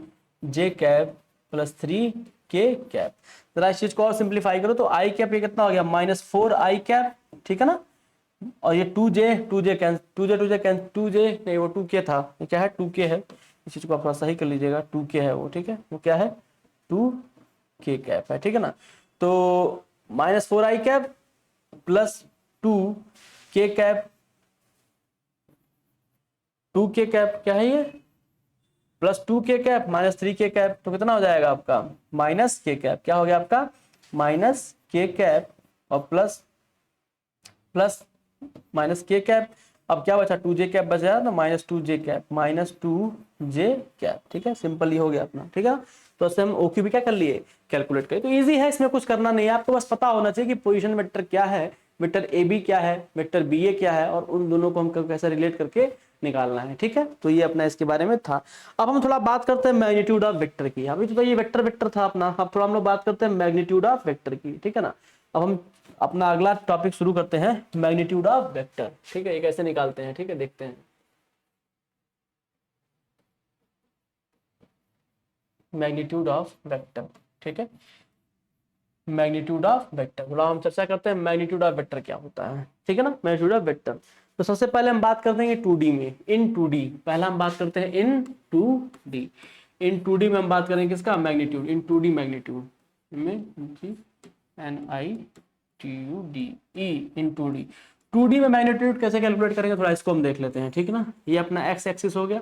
जे कैप प्लस 3 के कैप। जरा इस चीज को और सिंप्लीफाई करो, तो आई कैप ये कितना हो गया -4 आई कैप, ठीक है ना, और ये 2 जे कैंसिल, 2 जे नहीं, वो 2 के था, ये क्या है 2 के है। इस चीज को आप सही कर लीजिएगा, 2 के है वो, ठीक है, वो क्या है 2 के कैप है, ठीक है ना। तो -4 आई कैप प्लस 2 के कैप, 2 के कैप क्या है ये, प्लस 2 के कैप माइनस 3 के कैप, तो कितना हो जाएगा आपका -के कैप, क्या हो गया आपका -के कैप और प्लस प्लस -के कैप। अब क्या बचा 2 जे कैप बचा ना, -2 जे कैप, -2 जे कैप, ठीक है। सिंपल ही हो गया अपना, ठीक है। तो इससे हम ओक्यू भी क्या कर लिए, कैलकुलेट करें। तो इजी है, इसमें कुछ करना नहीं है, आपको बस पता होना चाहिए कि पोजीशन वेक्टर क्या है, वेक्टर ए बी क्या है, वेक्टर बी ए क्या है, और उन दोनों को हम कैसे रिलेट करके निकालना है, ठीक है। तो ये अपना इसके बारे में था। अब हम थोड़ा बात करते हैं मैग्नीट्यूड ऑफ वेक्टर की। अभी तो ये वेक्टर वेक्टर था अपना, अब थोड़ा हम लोग बात करते हैं मैग्नीट्यूड ऑफ वेक्टर की, ठीक है ना। अब हम अपना अगला टॉपिक शुरू करते हैं, मैग्नीट्यूड ऑफ वेक्टर, ठीक है। ये कैसे निकालते हैं, ठीक है, देखते हैं। मैग्नीट्यूड ऑफ वेक्टर, ठीक है, मैग्नीट्यूड ऑफ वेक्टर। थोड़ा हम चर्चा करते हैं मैग्नीट्यूड ऑफ वेक्टर क्या होता है, ठीक है ना, मैग्नीट्यूड ऑफ वेक्टर। तो सबसे पहले हम बात करते हैं 2D में, इन 2D, पहला हम बात करते हैं इन 2D। इन 2D में हम बात करेंगे किसका, मैग्नीट्यूड, इन 2D मैग्नीट्यूड में NITUD E इन 2D। 2D में मैग्नीट्यूड कैसे कैलकुलेट करेंगे, थोड़ा इसको हम देख लेते हैं, ठीक है ना। ये अपना x एक्सिस हो गया,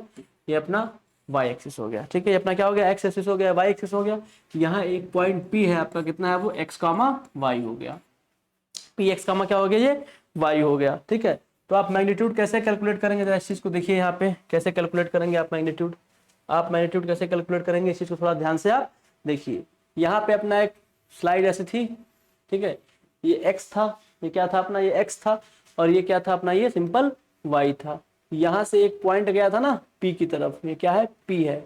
ये अपना y एक्सिस हो गया, ठीक है, ये अपना क्या हो गया, x एक्सिस हो गया, y एक्सिस हो गया। यहाँ एक पॉइंट P है आपका, कितना है वो, x कामा y हो गया, पी एक्स कामा क्या हो गया, ये y हो गया, ठीक है। तो आप मैग्नीट्यूड कैसे कैलकुलेट करेंगे, जरा इस चीज को देखिए, यहाँ पे कैसे कैलकुलेट करेंगे आप मैग्नीट्यूड, आप मैग्नीट्यूड कैसे कैलकुलेट करेंगे, इस चीज को थोड़ा ध्यान से आप देखिए। यहाँ पे अपना एक स्लाइड ऐसी थी, ठीक है, ये x था, ये क्या था अपना, ये x था, और ये क्या था अपना, ये सिंपल y था। यहाँ से एक पॉइंट गया था ना p की तरफ, ये क्या है, p है,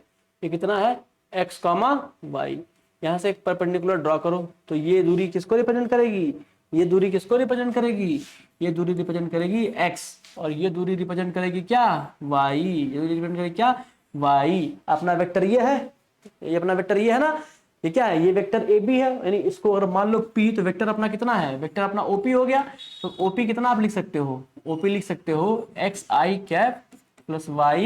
ये कितना है, x कामा y। यहाँ से एक परपेंडिकुलर ड्रॉ करो, तो ये दूरी किसको रिप्रेजेंट करेगी, ये दूरी किसको रिप्रेजेंट करेगी, ये दूरी रिप्रेजेंट करेगी x, और ये दूरी रिप्रेजेंट करेगी क्या, y, ये दूरी रिप्रेजेंट करेगी क्या, y। अपना वेक्टर ये है, ये अपना वेक्टर ये है ना, ये क्या है, ये वेक्टर ए बी है, यानी इसको अगर मान लो P, तो वेक्टर अपना कितना है, वेक्टर अपना OP हो गया। तो OP कितना आप लिख सकते हो, OP लिख सकते हो XI cap plus Y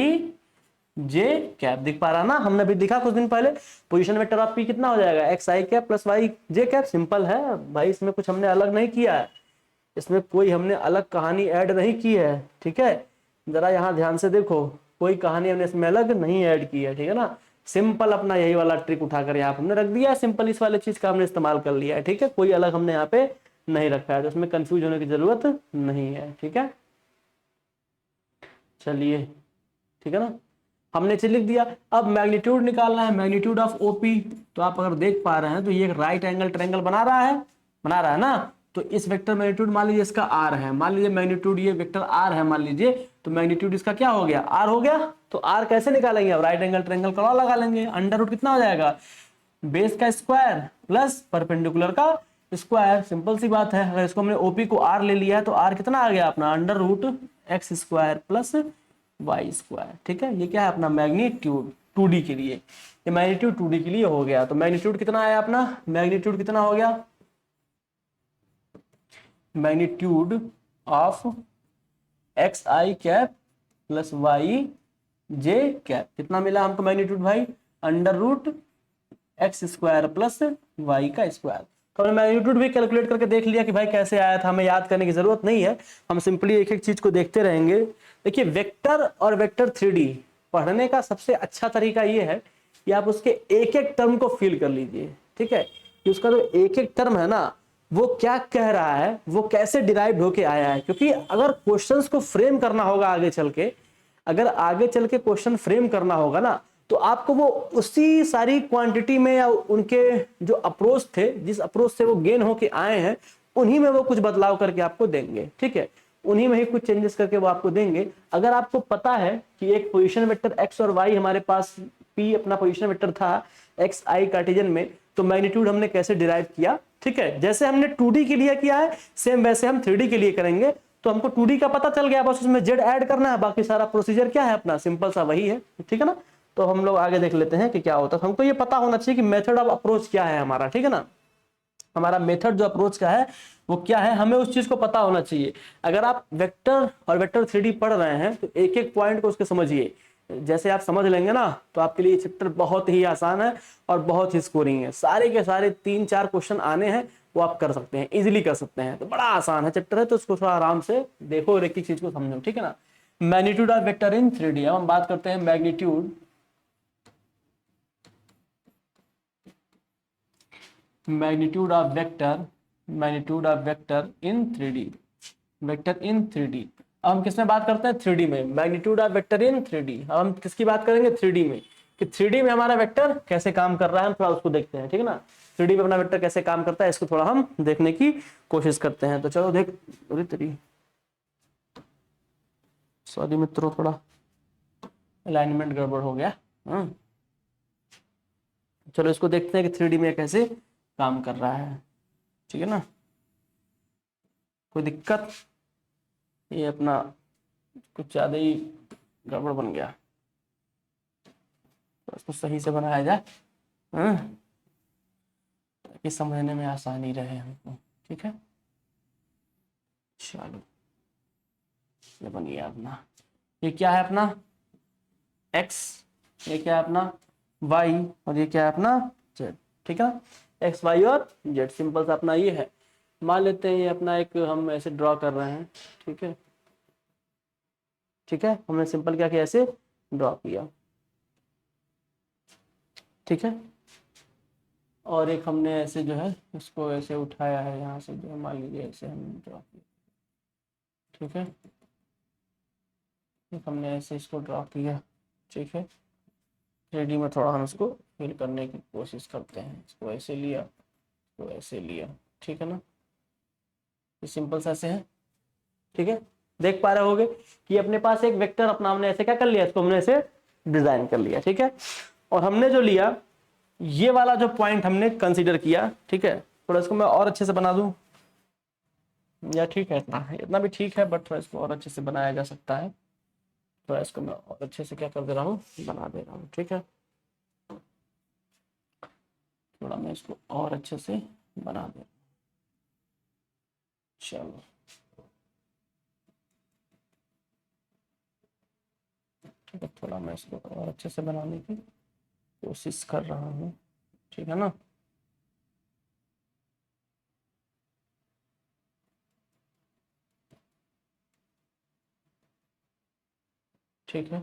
J cap, दिख पा रहा ना, हमने भी दिखा कुछ दिन पहले। पोजीशन वेक्टर ऑफ P कितना हो जाएगा, XI cap plus Y J cap, simple है भाई, इसमें कुछ हमने अलग नहीं किया है, इसमें कोई हमने अलग कहानी ऐड नहीं की है, ठीक है। जरा यहाँ ध्यान से देखो, कोई कहानी हमने इसमें अलग नहीं ऐड की है, ठीक है ना। सिंपल अपना यही वाला ट्रिक उठाकर यहाँ हमने रख दिया है, सिंपल इस वाले चीज का हमने इस्तेमाल कर लिया है, ठीक है, कोई अलग हमने यहाँ पे नहीं रखा है, तो इसमें कंफ्यूज होने की जरूरत नहीं है, ठीक है। चलिए, ठीक है ना, हमने चीज लिख दिया। अब मैग्नीट्यूड निकालना है, मैग्नीट्यूड ऑफ ओपी। तो आप अगर देख पा रहे हैं तो ये एक राइट एंगल ट्रायंगल बना रहा है, बना रहा है ना। तो इस वेक्टर मैग्नीट्यूड मान लीजिए इसका आर है, मान लीजिए मैग्नीट्यूड ये वेक्टर आर है मान लीजिए, तो मैग्नीट्यूड इसका क्या हो गया, आर हो गया। तो आर कैसे निकालेंगे, अब राइट एंगल ट्रायंगल का लॉ लगा लेंगे, अंडर रूट कितना हो जाएगा, बेस का स्क्वायर प्लस परपेंडिकुलर का स्क्वायर, सिंपल सी बात है। अगर इसको हमने ओपी को आर ले लिया है तो आर कितना आ गया अपना, under root x square plus y square, ठीक है। ये क्या है अपना मैग्नीट्यूड 2D के लिए, ये मैग्नीट्यूड 2D के लिए हो गया। तो मैग्नीट्यूड कितना आया अपना, मैग्नीट्यूड कितना हो गया, magnitude of x i cap plus y j cap, कितना मिला हमको मैग्नीट्यूड भाई, under root x square plus y का स्क्वायर। तो हमने मैग्नीट्यूड भी कैलकुलेट करके देख लिया कि भाई कैसे आया था, हमें याद करने की जरूरत नहीं है, हम सिंपली एक एक चीज को देखते रहेंगे। देखिए वेक्टर और वेक्टर 3D पढ़ने का सबसे अच्छा तरीका ये है कि आप उसके एक एक टर्म को फील कर लीजिए, ठीक है, कि उसका जो एक एक टर्म है ना वो क्या कह रहा है, वो कैसे डिराइव होके आया है। क्योंकि अगर क्वेश्चंस को फ्रेम करना होगा आगे चल के, अगर आगे चल के क्वेश्चन फ्रेम करना होगा ना, तो आपको वो उसी सारी क्वांटिटी में या उनके जो अप्रोच थे, जिस अप्रोच से वो गेन होके आए हैं, उन्हीं में वो कुछ बदलाव करके आपको देंगे, ठीक है, उन्हीं में ही कुछ चेंजेस करके वो आपको देंगे। अगर आपको पता है कि एक पोजीशन वेक्टर x और y हमारे पास, p अपना पोजीशन वेक्टर था एक्स आई कार्टेशियन में, तो मैग्नीट्यूड हमने कैसे डिराइव किया, ठीक है, जैसे हमने 2D के लिए किया है सेम वैसे हम 3D के लिए करेंगे। तो हमको 2D का पता चल गया, बस उसमें z ऐड करना है, बाकी सारा प्रोसीजर क्या है अपना सिंपल सा वही है, ठीक है ना। तो हम लोग आगे देख लेते हैं कि क्या होता है। हमको ये पता होना चाहिए कि मेथड ऑफ अप्रोच क्या है हमारा, ठीक है ना, हमारा मेथड जो अप्रोच का है वो क्या है, हमें उस चीज को पता होना चाहिए। अगर आप वेक्टर और वेक्टर 3D पढ़ रहे हैं तो एक एक पॉइंट को उसके समझिए, जैसे आप समझ लेंगे ना तो आपके लिए चैप्टर बहुत ही आसान है और बहुत ही स्कोरिंग है। सारे के सारे 3-4 क्वेश्चन आने हैं वो आप कर सकते हैं, इजिली कर सकते हैं, तो बड़ा आसान है चैप्टर है, तो उसको थोड़ा आराम से देखो और एक एक चीज को समझो, ठीक है ना। Magnitude of vector in 3D, अब हम बात करते हैं magnitude magnitude of vector, magnitude of vector in 3D, vector in 3D। अब हम किस में बात करते हैं, 3D में, magnitude of vector in 3D। अब हम किसकी बात करेंगे, 3D में, कि 3D में हमारा वेक्टर कैसे काम कर रहा है, हम थोड़ा उसको देखते हैं, ठीक है ना। 3D में अपना वेक्टर कैसे काम करता है इसको थोड़ा हम देखने की कोशिश करते हैं। तो चलो देख, अरे तेरी सॉरी मित्रों, थोड़ा अलाइनमेंट गड़बड़ हो गया। चलो इसको देखते हैं कि 3D में कैसे काम कर रहा है, ठीक है ना। कोई दिक्कत, ये अपना कुछ ज्यादा ही गड़बड़ बन गया, तो इसको सही से बनाया जाए। ताकि समझने में आसानी रहे हमको, ठीक है। चलो ये बन गया अपना, ये क्या है अपना x, ये क्या है अपना y, और ये क्या है अपना z, ठीक है। x y और z सिंपल सा अपना ये है। मान लेते हैं ये अपना एक हम ऐसे ड्रॉ कर रहे हैं, ठीक है, ठीक है, हमने सिंपल क्या किया, ऐसे ड्रॉ किया, ठीक है। और एक हमने ऐसे जो है इसको ऐसे उठाया है यहाँ से, जो मान लीजिए ऐसे हमने ड्रॉ किया, ठीक है। एक हमने ऐसे इसको ड्रॉ किया, ठीक है। 3D में थोड़ा हम इसको फिल करने की कोशिश करते हैं। इसको ऐसे लिया, इसको ऐसे लिया, ठीक है ना। ये सिंपल सा ऐसे है, ठीक है। देख पा रहे होगे कि अपने पास एक वेक्टर अपना हमने ऐसे क्या कर लिया, इसको हमने ऐसे डिजाइन कर लिया, ठीक है। और हमने जो लिया ये वाला जो पॉइंट हमने कंसीडर किया, ठीक है। थोड़ा इसको मैं और अच्छे से बना दूं, या ठीक है इतना भी ठीक है, बट थोड़ा इसको और अच्छे से बनाया जा सकता है। थोड़ा इसको मैं और अच्छे से क्या कर दे रहा हूँ, बना दे रहा हूँ, ठीक है। थोड़ा मैं इसको और अच्छे से बना दे, चलो ठीक है। थोड़ा मैं इसको और अच्छे से बनाने की कोशिश कर रहा हूँ, ठीक है ना। ठीक है,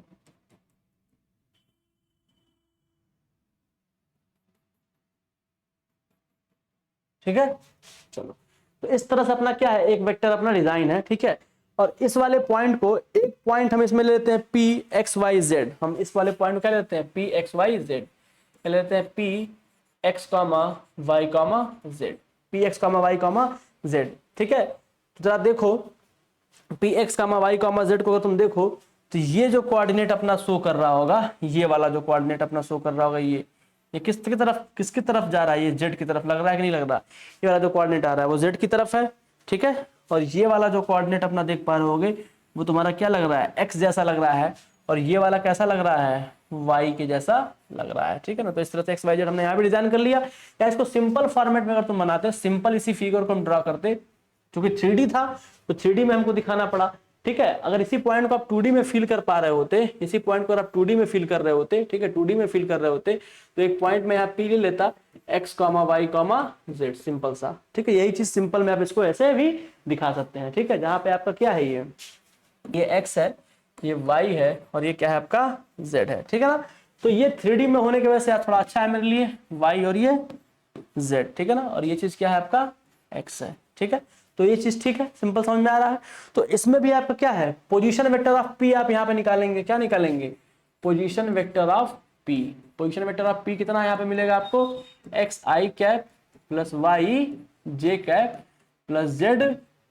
ठीक है। चलो तो इस तरह से अपना क्या है, एक वेक्टर अपना डिजाइन है, ठीक है। और इस वाले पॉइंट को, एक पॉइंट हम इसमें लेते हैं पी एक्स वाई जेड, हम इस वाले पॉइंट को क्या लेते हैं, पी एक्स वाई जेड लेते हैं, P x comma Y comma z, P x comma Y comma z, ठीक है। तो जरा देखो P x comma Y comma z को अगर तुम देखो तो ये जो कोऑर्डिनेट अपना शो कर रहा होगा, ये वाला जो कोऑर्डिनेट अपना शो कर रहा होगा, ये किसकी तरफ, किसकी तरफ जा रहा है, ये जेड की तरफ लग रहा है कि नहीं लग रहा। ये वाला जो कोऑर्डिनेट आ रहा है वो जेड की तरफ है, ठीक है। और ये वाला जो कोऑर्डिनेट अपना देख पा रहे होगे वो तुम्हारा क्या लग रहा है, एक्स जैसा लग रहा है, और ये वाला कैसा लग रहा है, वाई के जैसा लग रहा है, ठीक है ना। तो इस तरह से एक्स वाई जेड हमने यहाँ भी डिजाइन कर लिया। या इसको सिंपल फॉर्मेट में अगर तुम बनाते, सिंपल इसी फिगर को हम ड्रॉ करते, क्योंकि 3D था तो 3D में हमको दिखाना पड़ा, ठीक है। अगर इसी पॉइंट को आप 2D में फील कर पा रहे होते, इसी पॉइंट को अगर आप 2D में फील कर रहे होते, ठीक है, 2D में फील कर रहे होते, तो एक पॉइंट में यहाँ P ले लेता, x comma Y comma z, simple सा, ठीक है। यही चीज सिंपल में आप इसको ऐसे भी दिखा सकते हैं, ठीक है। जहां पे आपका क्या है, ये x है, ये y है, और ये क्या है आपका z है, ठीक है ना। तो ये 3D में होने की वजह से थोड़ा अच्छा है मेरे लिए, y और ये z, ठीक है ना। और ये चीज क्या है आपका x है, ठीक है। तो ये चीज ठीक है, सिंपल समझ में आ रहा है। तो इसमें भी आपका क्या है, पोजीशन वेक्टर ऑफ p आप यहाँ पे निकालेंगे, क्या निकालेंगे, position vector of p। Position vector of p कितना यहाँ पे मिलेगा आपको, x i cap plus y j cap plus z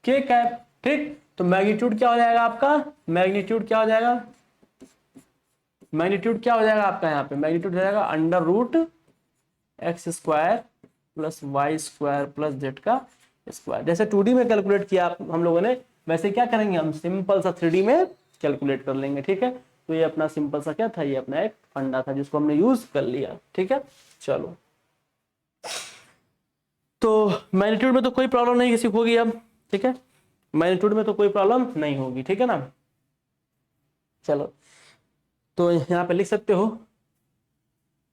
k cap, ठीक। तो मैग्नीट्यूड क्या हो जाएगा आपका, मैग्नीट्यूड क्या हो जाएगा, मैग्नीट्यूड क्या हो जाएगा आपका, यहाँ पे मैग्नीट्यूड हो जाएगा under root x square plus y square plus z का स्क्वायर। जैसे 2D में कैलकुलेट किया हम लोगों ने, वैसे क्या करेंगे हम, सिंपल सा 3D में कैलकुलेट कर लेंगे, ठीक है। तो ये अपना सिंपल सा क्या था, ये अपना एक फंडा था जिसको हमने यूज कर लिया, ठीक है। चलो तो मैग्नीट्यूड में तो कोई प्रॉब्लम नहीं किसी को होगी अब, ठीक है। मैग्नीट्यूड में तो कोई प्रॉब्लम नहीं होगी, ठीक है ना। चलो तो यहाँ पे लिख सकते हो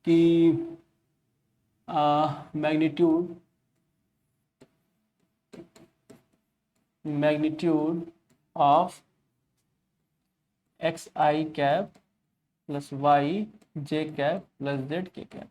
कि magnitude of x i cap plus y j cap plus z k cap.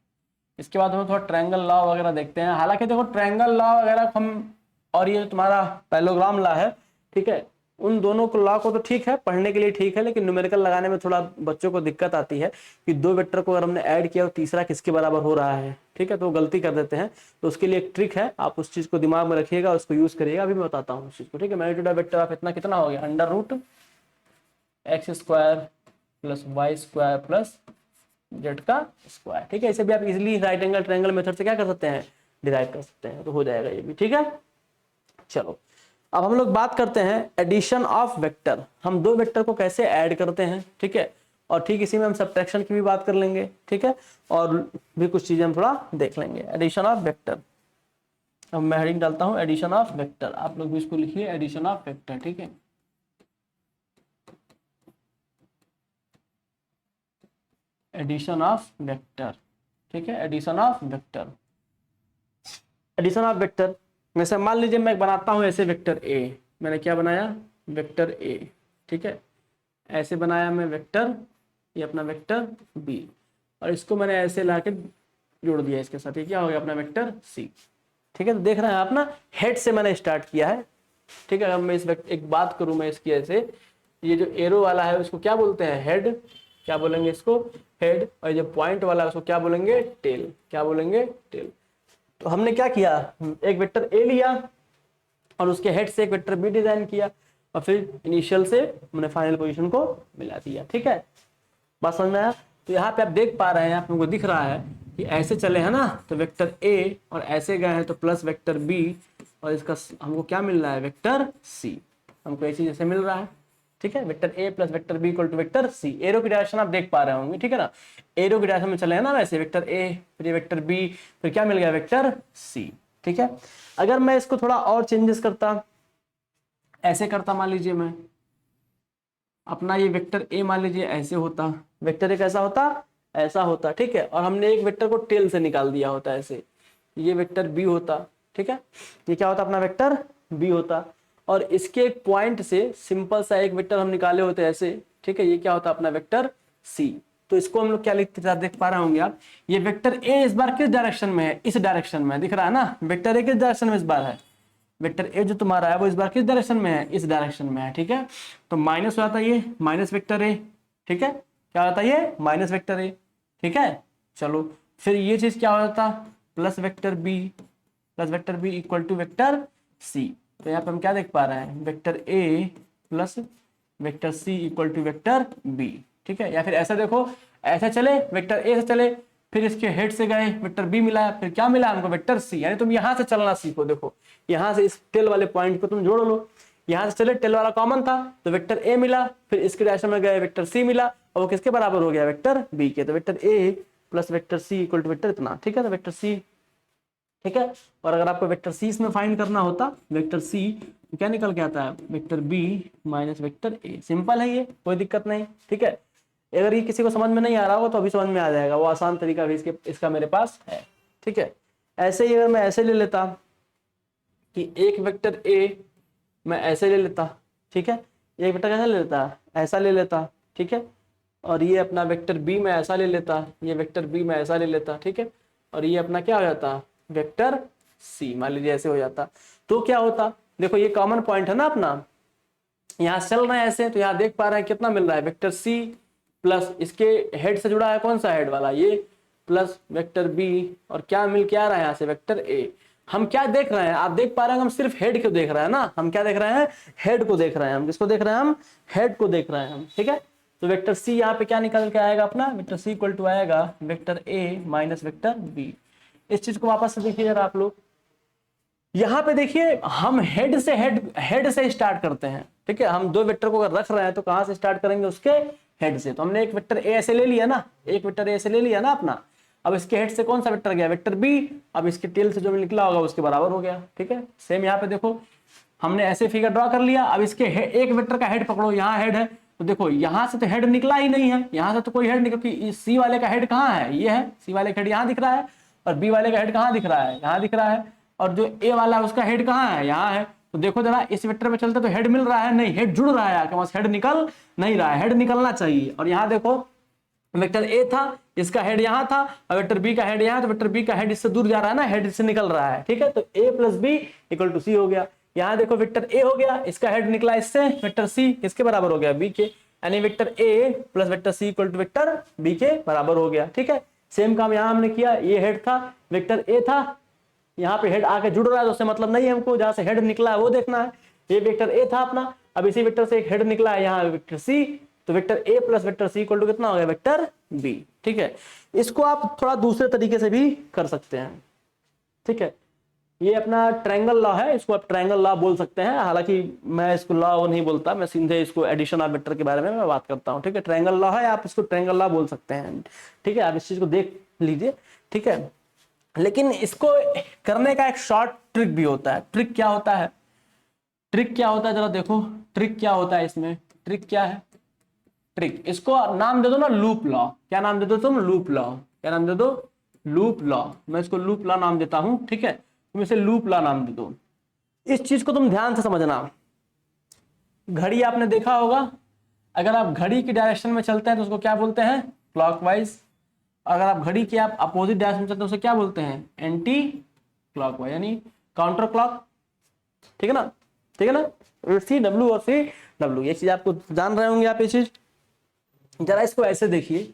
इसके बाद हम थोड़ा ट्रायंगल लॉ वगैरह देखते हैं। हालांकि देखो ट्रायंगल लॉ वगैरह हम, और ये तुम्हारा पैरेललोग्राम लॉ है, ठीक है, उन दोनों को लॉ को तो ठीक है, पढ़ने के लिए ठीक है, लेकिन न्यूमेरिकल लगाने में थोड़ा बच्चों को दिक्कत आती है कि दो वेक्टर को अगर हमने ऐड किया और तीसरा किसके बराबर हो रहा है, ठीक है, तो गलती कर देते हैं। तो उसके लिए एक ट्रिक है, आप उस चीज को दिमाग में रखिएगा, उसको यूज करिएगा। अभी मैं बताता हूँ उस चीज को, ठीक है। मैग्नीट्यूड ऑफ वेक्टर ऑफ इतना कितना हो गया, under root x square plus y square plus z का स्क्वायर, ठीक है। इसे भी आप easily right angle triangle method से क्या कर सकते हैं, डिराइव कर सकते हैं, तो हो जाएगा ये भी, ठीक है। चलो अब हम लोग बात करते हैं एडिशन ऑफ वेक्टर। हम दो वेक्टर को कैसे ऐड करते हैं, ठीक है। और ठीक इसी में हम सब्ट्रैक्शन की भी बात कर लेंगे, ठीक है, और भी कुछ चीजें हम थोड़ा देख लेंगे। एडिशन ऑफ वेक्टर, अब मैं हेडिंग डालता हूँ एडिशन ऑफ वेक्टर, आप लोग भी इसको लिखिए एडिशन ऑफ वेक्टर, ठीक है। एडिशन ऑफ वेक्टर, ठीक है, addition of vector. Addition of vector जैसे मान लीजिए मैं बनाता हूँ ऐसे वेक्टर ए, मैंने क्या बनाया, वेक्टर ए, ठीक है, ऐसे बनाया मैं वेक्टर, ये अपना वेक्टर बी, और इसको मैंने ऐसे लाके जोड़ दिया इसके साथ, ये क्या हो गया अपना वेक्टर सी, ठीक है। तो देख रहे हैं आप ना, हेड से मैंने स्टार्ट किया है, ठीक है। अगर मैं इस एक बात करूं मैं इसकी, ऐसे ये जो एरो वाला है उसको क्या बोलते हैं, हेड, क्या बोलेंगे इसको, हेड, और जो पॉइंट वाला है उसको क्या बोलेंगे, टेल, क्या बोलेंगे, टेल। तो हमने क्या किया, एक वेक्टर ए लिया और उसके हेड से एक वेक्टर बी डिजाइन किया, और फिर इनिशियल से हमने फाइनल पोजीशन को मिला दिया, ठीक है, बात समझ में आया। तो यहाँ पे आप देख पा रहे हैं, आप लोगों को दिख रहा है कि ऐसे चले हैं ना, तो वेक्टर ए, और ऐसे गए हैं तो प्लस वेक्टर बी, और इसका हमको क्या मिल रहा है, वेक्टर सी, हमको ऐसी जैसे मिल रहा है, ठीक है। Vector A plus vector B equal to vector C, arrow की डायरेक्शन आप देख पा रहे होंगे, ठीक है ना, एरो की डायरेक्शन में चले हैं ना, वैसे वेक्टर ए, फिर ये वेक्टर बी, फिर क्या मिल गया, वेक्टर सी, ठीक है। अगर मैं इसको थोड़ा और चेंजेस करता, ऐसे करता, मान लीजिए मैं अपना ये वेक्टर ए मान लीजिए ऐसे होता, वेक्टर ए कैसा होता, ऐसा होता, ठीक है, और हमने एक वेक्टर को टेल से निकाल दिया होता ऐसे, ये वेक्टर बी होता, ठीक है, ये क्या होता अपना वेक्टर बी होता, और इसके एक पॉइंट से सिंपल सा एक वेक्टर हम निकाले होते ऐसे, ठीक है, ये क्या होता अपना वेक्टर सी। तो इसको हम लोग क्या लिखते देख पा रहे होंगे आप, ये वेक्टर ए इस बार किस डायरेक्शन में है, इस डायरेक्शन में दिख रहा है ना, वेक्टर ए किस डायरेक्शन में इस बार है, वेक्टर ए जो तुम्हारा है वो इस बार किस डायरेक्शन में है, इस डायरेक्शन में है, ठीक है। तो माइनस हो जाता है ये माइनस वेक्टर ए, ठीक है, क्या होता है ये माइनस वेक्टर ए, ठीक है। चलो फिर ये चीज क्या हो जाता, plus vector B, plus vector B equal to vector C. तो यहाँ पे हम क्या देख पा रहे हैं, vector A plus vector C equal to vector B, ठीक है। या फिर ऐसा देखो, ऐसे चले वेक्टर ए से चले, फिर इसके हेड से गए वेक्टर बी मिला, फिर क्या मिला हमको, वेक्टर सी। यानी तुम यहां से चलना सीखो, देखो यहां से इस टेल वाले पॉइंट को तुम जोड़ लो, यहां से चले टेल वाला कॉमन था तो वेक्टर ए मिला, फिर इसके डायरेक्शन में गए वेक्टर सी मिला, और वो किसके बराबर हो गया, वेक्टर बी के। तो vector A plus vector C equal to vector इतना, ठीक है, तो वेक्टर सी, ठीक है। और अगर आपको वेक्टर सी इसमें फाइंड करना होता, वेक्टर सी तो क्या निकल के आता है, vector B minus vector A, simple है ये, कोई दिक्कत नहीं, ठीक है। अगर ये किसी को समझ में नहीं आ रहा हो तो अभी समझ में आ जाएगा, वो आसान तरीका भी इसका मेरे पास है, ठीक है। ऐसे ही अगर मैं ऐसे ले लेता कि एक वेक्टर ए मैं ऐसे ले लेता, ठीक है, एक वेक्टर कैसा ले लेता, ऐसा ले लेता, ठीक है, और ये अपना वेक्टर बी मैं ऐसा ले लेता, ये वेक्टर बी मैं ऐसा ले लेता, ठीक है, और ये अपना क्या हो जाता, वेक्टर सी मान लीजिए ऐसे हो जाता। तो क्या होता, देखो ये कॉमन पॉइंट है ना अपना, यहाँ चल रहे हैं ऐसे, तो यहाँ देख पा रहे हैं कितना मिल रहा है, वेक्टर सी प्लस इसके हेड से जुड़ा है कौन सा हेड वाला, ये प्लस वेक्टर बी, और क्या मिल के आ रहा है यहाँ से, वेक्टर ए। हम क्या देख रहे हैं, आप देख पा रहे हैं, हम सिर्फ हेड को देख रहे हैं ना, हम क्या देख रहे हैं, हेड को देख रहे हैं, हम किसको देख रहे हैं, हम हेड को देख रहे हैं हम, ठीक है। तो वेक्टर सी यहाँ पे क्या निकल के आएगा अपना, वेक्टर सी इक्वल टू आएगा vector A minus vector B. इस चीज को वापस से देखिए जरा आप लोग, यहाँ पे देखिए हम हेड से स्टार्ट करते हैं, ठीक है। हम दो वेक्टर को अगर रख रहे हैं तो कहां से स्टार्ट करेंगे, उसके हेड से। तो हमने एक वेक्टर ए ऐसे ले लिया ना, एक वेक्टर ए ऐसे ले लिया ना अपना, अब इसके हेड से कौन सा वेक्टर गया, वेक्टर बी, अब इसके टेल से जो निकला होगा उसके बराबर हो गया, ठीक है। सेम यहाँ पे देखो हमने ऐसे फिगर ड्रॉ कर लिया, अब इसके एक वेक्टर का हेड पकड़ो, यहाँ हेड है, तो देखो यहाँ से तो हेड निकला ही नहीं है, यहाँ से तो कोई हेड नहीं, क्योंकि सी वाले का हेड कहाँ है, ये है, सी वाले का हेड यहाँ दिख रहा है, और बी वाले का हेड कहाँ दिख रहा है, यहाँ दिख रहा है, और जो ए वाला है उसका हेड कहाँ है, यहाँ है। तो देखो जरा इस वेक्टर में चलते तो हेड मिल रहा है, नहीं, हेड जुड़ रहा है, आपके पास हेड निकल नहीं रहा है, हेड निकलना चाहिए। और यहाँ देखो वेक्टर ए था, इसका हेड यहाँ था, और वेक्टर बी का हेड यहाँ, तो वेक्टर बी का हेड इससे दूर जा रहा है ना, हेड इससे निकल रहा है, ठीक है। तो ए प्लस बी इक्वल टू सी हो गया। यहाँ देखो वेक्टर ए हो गया, इसका हेड निकला इससे, वेक्टर सी किसके बराबर हो गया, बी के, यानी vector A plus vector C equal to vector B के बराबर हो गया, ठीक है। सेम काम यहाँ हमने किया, ये हेड था, वेक्टर ए था, यहाँ पे हेड आके जुड़ रहा है तो उससे मतलब नहीं है हमको, जहां से हेड निकला है वो देखना है। ये वेक्टर ए था अपना, अब इसी वेक्टर से एक हेड निकला है यहाँ वेक्टर सी, तो vector A plus vector C equal to कितना हो गया, वेक्टर बी, ठीक है। इसको आप थोड़ा दूसरे तरीके से भी कर सकते हैं, ठीक है। ये अपना ट्रायंगल लॉ है, इसको आप ट्रायंगल लॉ बोल सकते हैं, हालांकि मैं इसको लॉ नहीं बोलता, मैं सीधे इसको एडिशन ऑफ वेक्टर के बारे में मैं बात करता हूँ, ठीक है। ट्रायंगल लॉ है, आप इसको ट्रायंगल लॉ बोल सकते हैं, ठीक है। आप इस चीज को देख लीजिए, ठीक है। लेकिन इसको करने का एक शॉर्ट ट्रिक भी होता है। ट्रिक क्या होता है, ट्रिक क्या होता है जरा देखो, ट्रिक क्या होता है इसमें, ट्रिक क्या है, ट्रिक, इसको नाम दे दो ना लूप लॉ। क्या नाम दे दो तुम, लूप लॉ। क्या नाम दे दो, लूप लॉ। मैं इसको लूप लॉ नाम देता हूं, ठीक है, तुम इसे लूप लॉ नाम दे दो। इस चीज को तुम ध्यान से समझना। घड़ी आपने देखा होगा, अगर आप घड़ी की डायरेक्शन में चलते हैं तो उसको क्या बोलते हैं, क्लॉकवाइज। अगर आप घड़ी के आप अपोजिट डायरेक्शन में चलते हैं उसे क्या बोलते हैं, एंटी क्लॉकवाइज, यानी काउंटर क्लॉक, ठीक है ना, ठीक है ना। सी डब्ल्यू और सी डब्ल्यू, ये चीज आपको जान रहे होंगे आप ये चीज। जरा इसको ऐसे देखिए,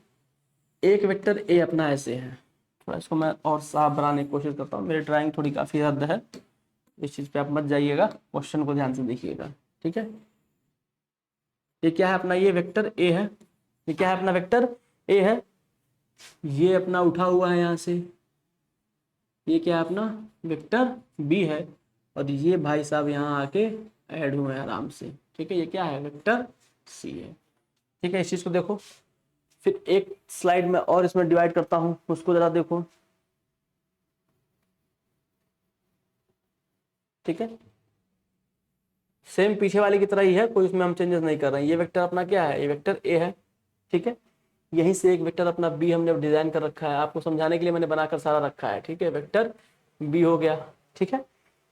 एक वेक्टर ए अपना ऐसे है, थोड़ा इसको मैं और साफ बनाने की कोशिश करता हूँ, मेरी ड्राइंग थोड़ी काफी हद है, इस चीज पे आप मत जाइएगा, क्वेश्चन को ध्यान से देखिएगा, ठीक है। ये क्या है अपना, ये वेक्टर ए है, ये क्या है अपना वेक्टर ए है, ये अपना उठा हुआ है यहाँ से, ये क्या है अपना वेक्टर बी है, और ये भाई साहब यहाँ आके ऐड हुए हैं आराम से, ठीक है। ये क्या है, वेक्टर सी है, ठीक है। इस चीज को देखो, फिर एक स्लाइड में और इसमें डिवाइड करता हूं, उसको जरा देखो, ठीक है। सेम पीछे वाले की तरह ही है, कोई उसमें हम चेंजेस नहीं कर रहे हैं। ये वेक्टर अपना क्या है, ये वेक्टर ए है, ठीक है। यहीं से एक वेक्टर अपना बी हमने डिजाइन कर रखा है, आपको समझाने के लिए मैंने बनाकर सारा रखा है, ठीक है। वेक्टर बी हो गया, ठीक है।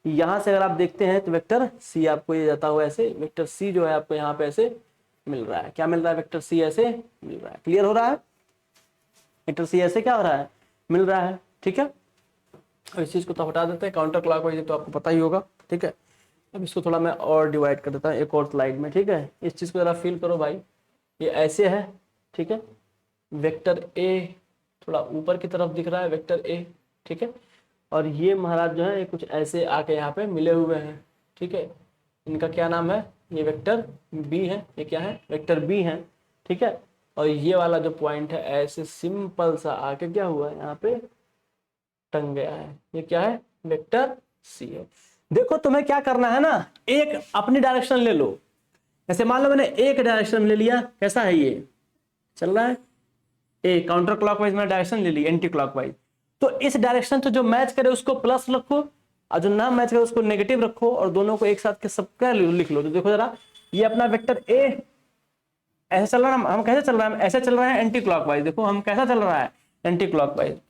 यहां से अगर आप देखते हैं तो वेक्टर सी आपको ये जाता हुआ ऐसे, वेक्टर सी जो है आपको यहाँ पे ऐसे मिल रहा है। क्या मिल रहा है, वेक्टर सी ऐसे मिल रहा है। क्लियर हो रहा है, वेक्टर सी ऐसे क्या हो रहा है, मिल रहा है, ठीक है। अब इस चीज को तो हटा देते हैं, काउंटर क्लॉकवाइज तो आपको पता ही होगा, ठीक है। अब इसको थोड़ा मैं और डिवाइड कर देता हूँ एक और स्लाइड में, ठीक है। इस चीज को जरा फील करो भाई, ये ऐसे है, ठीक है। वेक्टर ए थोड़ा ऊपर की तरफ दिख रहा है, वेक्टर ए, ठीक है। और ये महाराज जो है ये कुछ ऐसे आके यहाँ पे मिले हुए हैं, ठीक है। इनका क्या नाम है, ये वेक्टर बी है, ये क्या है, वेक्टर बी है, ठीक है। और ये वाला जो पॉइंट है ऐसे सिंपल सा आके क्या हुआ है, यहाँ पे टंग गया है, ये क्या है, वेक्टर सी है। देखो तुम्हें क्या करना है ना, एक अपनी डायरेक्शन ले लो, जैसे मान लो मैंने एक डायरेक्शन ले लिया, कैसा है ये चल रहा है, ए काउंटर क्लॉकवाइज मैंने डायरेक्शन ले ली, एंटी क्लॉकवाइज। तो इस डायरेक्शन से जो मैच करे उसको प्लस रखो, और जो ना मैच करे उसको नेगेटिव रखो, और दोनों को एक साथ के सब क्या लिख लो। तो देखो जरा, ये अपना वेक्टर ए ऐसे चल रहा है, हम कैसे चल रहा है, ऐसे चल रहा है एंटी क्लॉकवाइज। देखो हम कैसा चल रहा है, एंटी क्लॉकवाइज,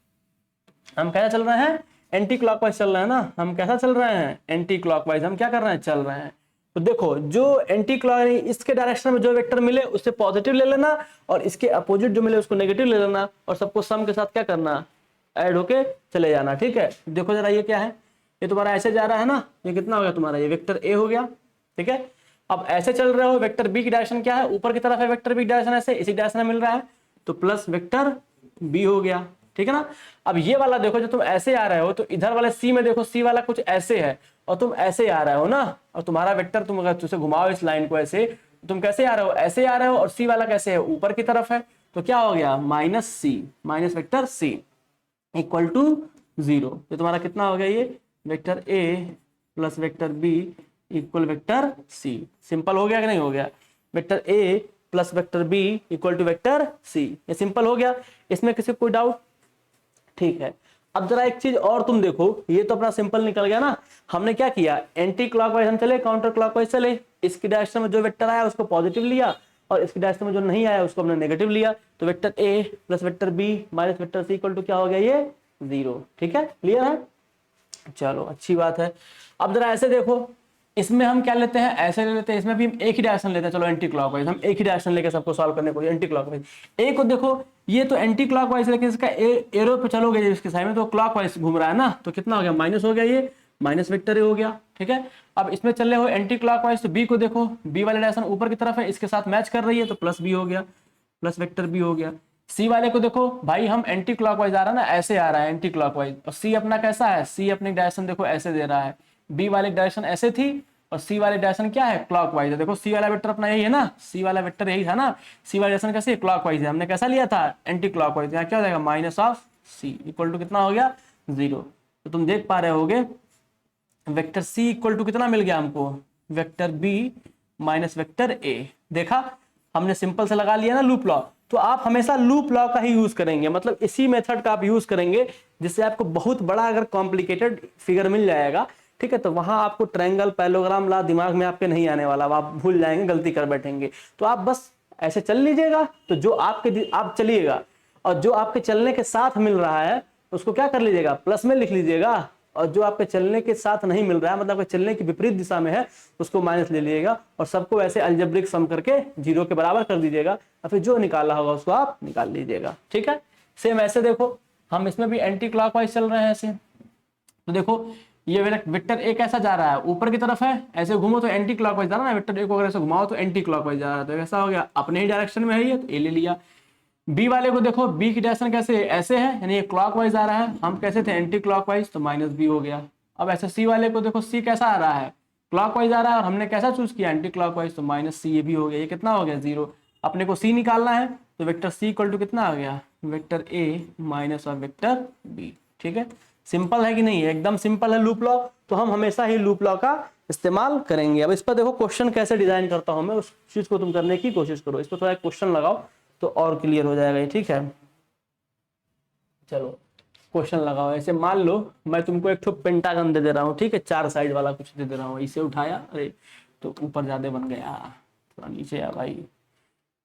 हम कैसा चल रहे हैं, एंटी क्लॉकवाइज चल रहे हैं ना, हम कैसा चल रहे हैं, एंटी क्लॉकवाइज हम क्या कर रहे हैं, चल रहे हैं। तो देखो जो एंटी क्लॉक, इसके डायरेक्शन में जो वेक्टर मिले उससे पॉजिटिव ले लेना, और इसके अपोजिट जो मिले उसको नेगेटिव ले लेना, और सबको सम के साथ क्या करना, ऐड होके चले जाना, ठीक है। देखो जरा ये क्या है, ये तुम्हारा ऐसे जा रहा है ना, ये कितना हो गया तुम्हारा, ये वेक्टर ए हो गया, ठीक है। अब ऐसे चल रहे हो, वेक्टर बी की डायरेक्शन क्या है, ऊपर की तरफ है वेक्टर बी डायरेक्शन, ऐसे इसी डायरेक्शन में मिल रहा है, तो प्लस वेक्टर बी हो गया, ठीक है ना। अब ये वाला देखो, जो तुम ऐसे आ रहे हो तो इधर वाले सी में देखो, सी वाला कुछ ऐसे है और तुम ऐसे आ रहे हो ना, और तुम्हारा वेक्टर तुम अगर तुझे घुमाओ इस लाइन को ऐसे, तुम कैसे आ रहे हो, ऐसे आ रहे हो, और सी वाला कैसे है, ऊपर की तरफ है, तो क्या हो गया, minus C, minus vector C equal to 0। तो तुम्हारा कितना हो गया, ये vector A plus vector B equal vector C. Simple हो गया कि नहीं हो गया, vector A plus vector B equal to vector C, ये सिंपल हो गया, इसमें किसी को कोई डाउट, ठीक है। अब जरा एक चीज और तुम देखो, ये तो अपना सिंपल निकल गया ना, हमने क्या किया, एंटी क्लॉकवाइज हम चले, काउंटर क्लॉकवाइज चले, इसकी डायरेक्शन में जो वेक्टर आया उसको पॉजिटिव लिया, और इसकी डायरेक्शन में जो नहीं आया उसको हमने नेगेटिव लिया, तो vector A plus vector B minus vector C equal to क्या हो गया, ये 0, ठीक है। क्लियर है, चलो अच्छी बात है। अब जरा ऐसे देखो, इसमें हम क्या लेते हैं, ऐसे ले लेते हैं, इसमें भी हम एक ही डायरेक्शन लेते हैं, चलो एंटी क्लॉकवाइज, हम एक ही डायरेक्शन लेके सबको सॉल्व करने को, एंटी क्लॉकवाइज। ए को देखो, ये तो एंटी क्लॉकवाइज, लेकिन इसका एरो पे चलोगे इसके साइड में तो क्लॉकवाइज घूम रहा है ना, तो कितना हो गया, माइनस हो गया, ये माइनस वेक्टर हो गया, ठीक है। अब इसमें चल रहे हो एंटी क्लॉकवाइज, तो बी को देखो, बी वाले डायरेक्शन ऊपर की तरफ है, इसके साथ मैच कर रही है, तो प्लस बी हो गया, प्लस वेक्टर बी हो गया। सी वाले को देखो भाई, हम एंटी क्लॉकवाइज आ रहा है ना, ऐसे आ रहा है एंटी क्लॉकवाइज, और सी अपना कैसा है, सी अपनी डायरेक्शन देखो ऐसे दे रहा है, बी वाले डायरेक्शन ऐसे थी, और सी वाले डायरेक्शन क्या है, क्लॉकवाइज है। देखो सी वाला वेक्टर अपना यही है ना, सी वाला वेक्टर यही था ना, सी वाला डायरेक्शन कैसे, क्लॉकवाइज है, हमने कैसा लिया था, एंटी क्लॉकवाइज। यहाँ क्या हो जाएगा, minus of C equal to कितना हो गया, 0। तो तुम देख पा रहे होगे वेक्टर सी इक्वल टू कितना मिल गया हमको, vector B minus vector A. देखा, हमने सिंपल से लगा लिया ना लूप लॉ। तो आप हमेशा लूप लॉ का ही यूज करेंगे, मतलब इसी मेथड का आप यूज करेंगे, जिससे आपको बहुत बड़ा अगर कॉम्प्लिकेटेड फिगर मिल जाएगा, ठीक है, तो वहां आपको ट्रायंगल पैरेललोग्राम ला दिमाग में आपके नहीं आने वाला, आप भूल जाएंगे, गलती कर बैठेंगे। तो आप बस ऐसे चल लीजिएगा, तो जो आपके आप चलिएगा, और जो आपके चलने के साथ मिल रहा है उसको क्या कर लीजिएगा, प्लस में लिख लीजिएगा, और जो आपके चलने के साथ नहीं मिल रहा है, मतलब आपके चलने की विपरीत दिशा में है, उसको माइनस ले लीजिएगा, और सबको ऐसे अलजेब्रिक सम करके 0 के बराबर कर दीजिएगा, और फिर जो निकाला होगा उसको आप निकाल लीजिएगा। ठीक है, सेम ऐसे देखो, हम इसमें भी एंटी क्लॉकवाइज चल रहे हैं ऐसे। तो देखो ये वेक्टर ए कैसा जा रहा है, ऊपर की तरफ है, ऐसे घूमो तो एंटी क्लॉकवाइज जा रहा है ना, वेक्टर ए को अगर ऐसे घुमाओ तो एंटी क्लॉकवाइज जा रहा है, तो कैसा हो गया, अपने ही डायरेक्शन में है ये, तो ए ले लिया। बी वाले को देखो, बी की डायरेक्शन कैसे ऐसे है, यानी ये क्लॉकवाइज आ रहा है, हम कैसे थे एंटी क्लॉकवाइज, तो माइनस बी हो गया। अब ऐसे सी वाले को देखो, सी कैसा आ रहा है, क्लॉकवाइज आ रहा है, और हमने कैसा चूज किया एंटी क्लॉकवाइज, तो माइनस सी, ये भी हो गया। ये कितना हो गया, 0। अपने को सी निकालना है, तो वेक्टर सी इक्वल टू कितना आ गया, वेक्टर ए माइनस और वेक्टर बी। ठीक है, सिंपल है कि नहीं है, एकदम सिंपल है लूप लॉ, तो हम हमेशा ही लूप लॉ का इस्तेमाल करेंगे। अब इस पर देखो क्वेश्चन कैसे डिजाइन करता हूं मैं, उस चीज को तुम करने की कोशिश करो, इस पर थोड़ा क्वेश्चन लगाओ तो और क्लियर हो जाएगा। ठीक है, चलो क्वेश्चन लगाओ। ऐसे मान लो मैं तुमको एक पेंटागन दे दे रहा हूँ, ठीक है, 4 साइड वाला कुछ दे दे रहा हूँ, इसे उठाया, अरे तो ऊपर ज्यादा बन गया, थोड़ा नीचे आ भाई।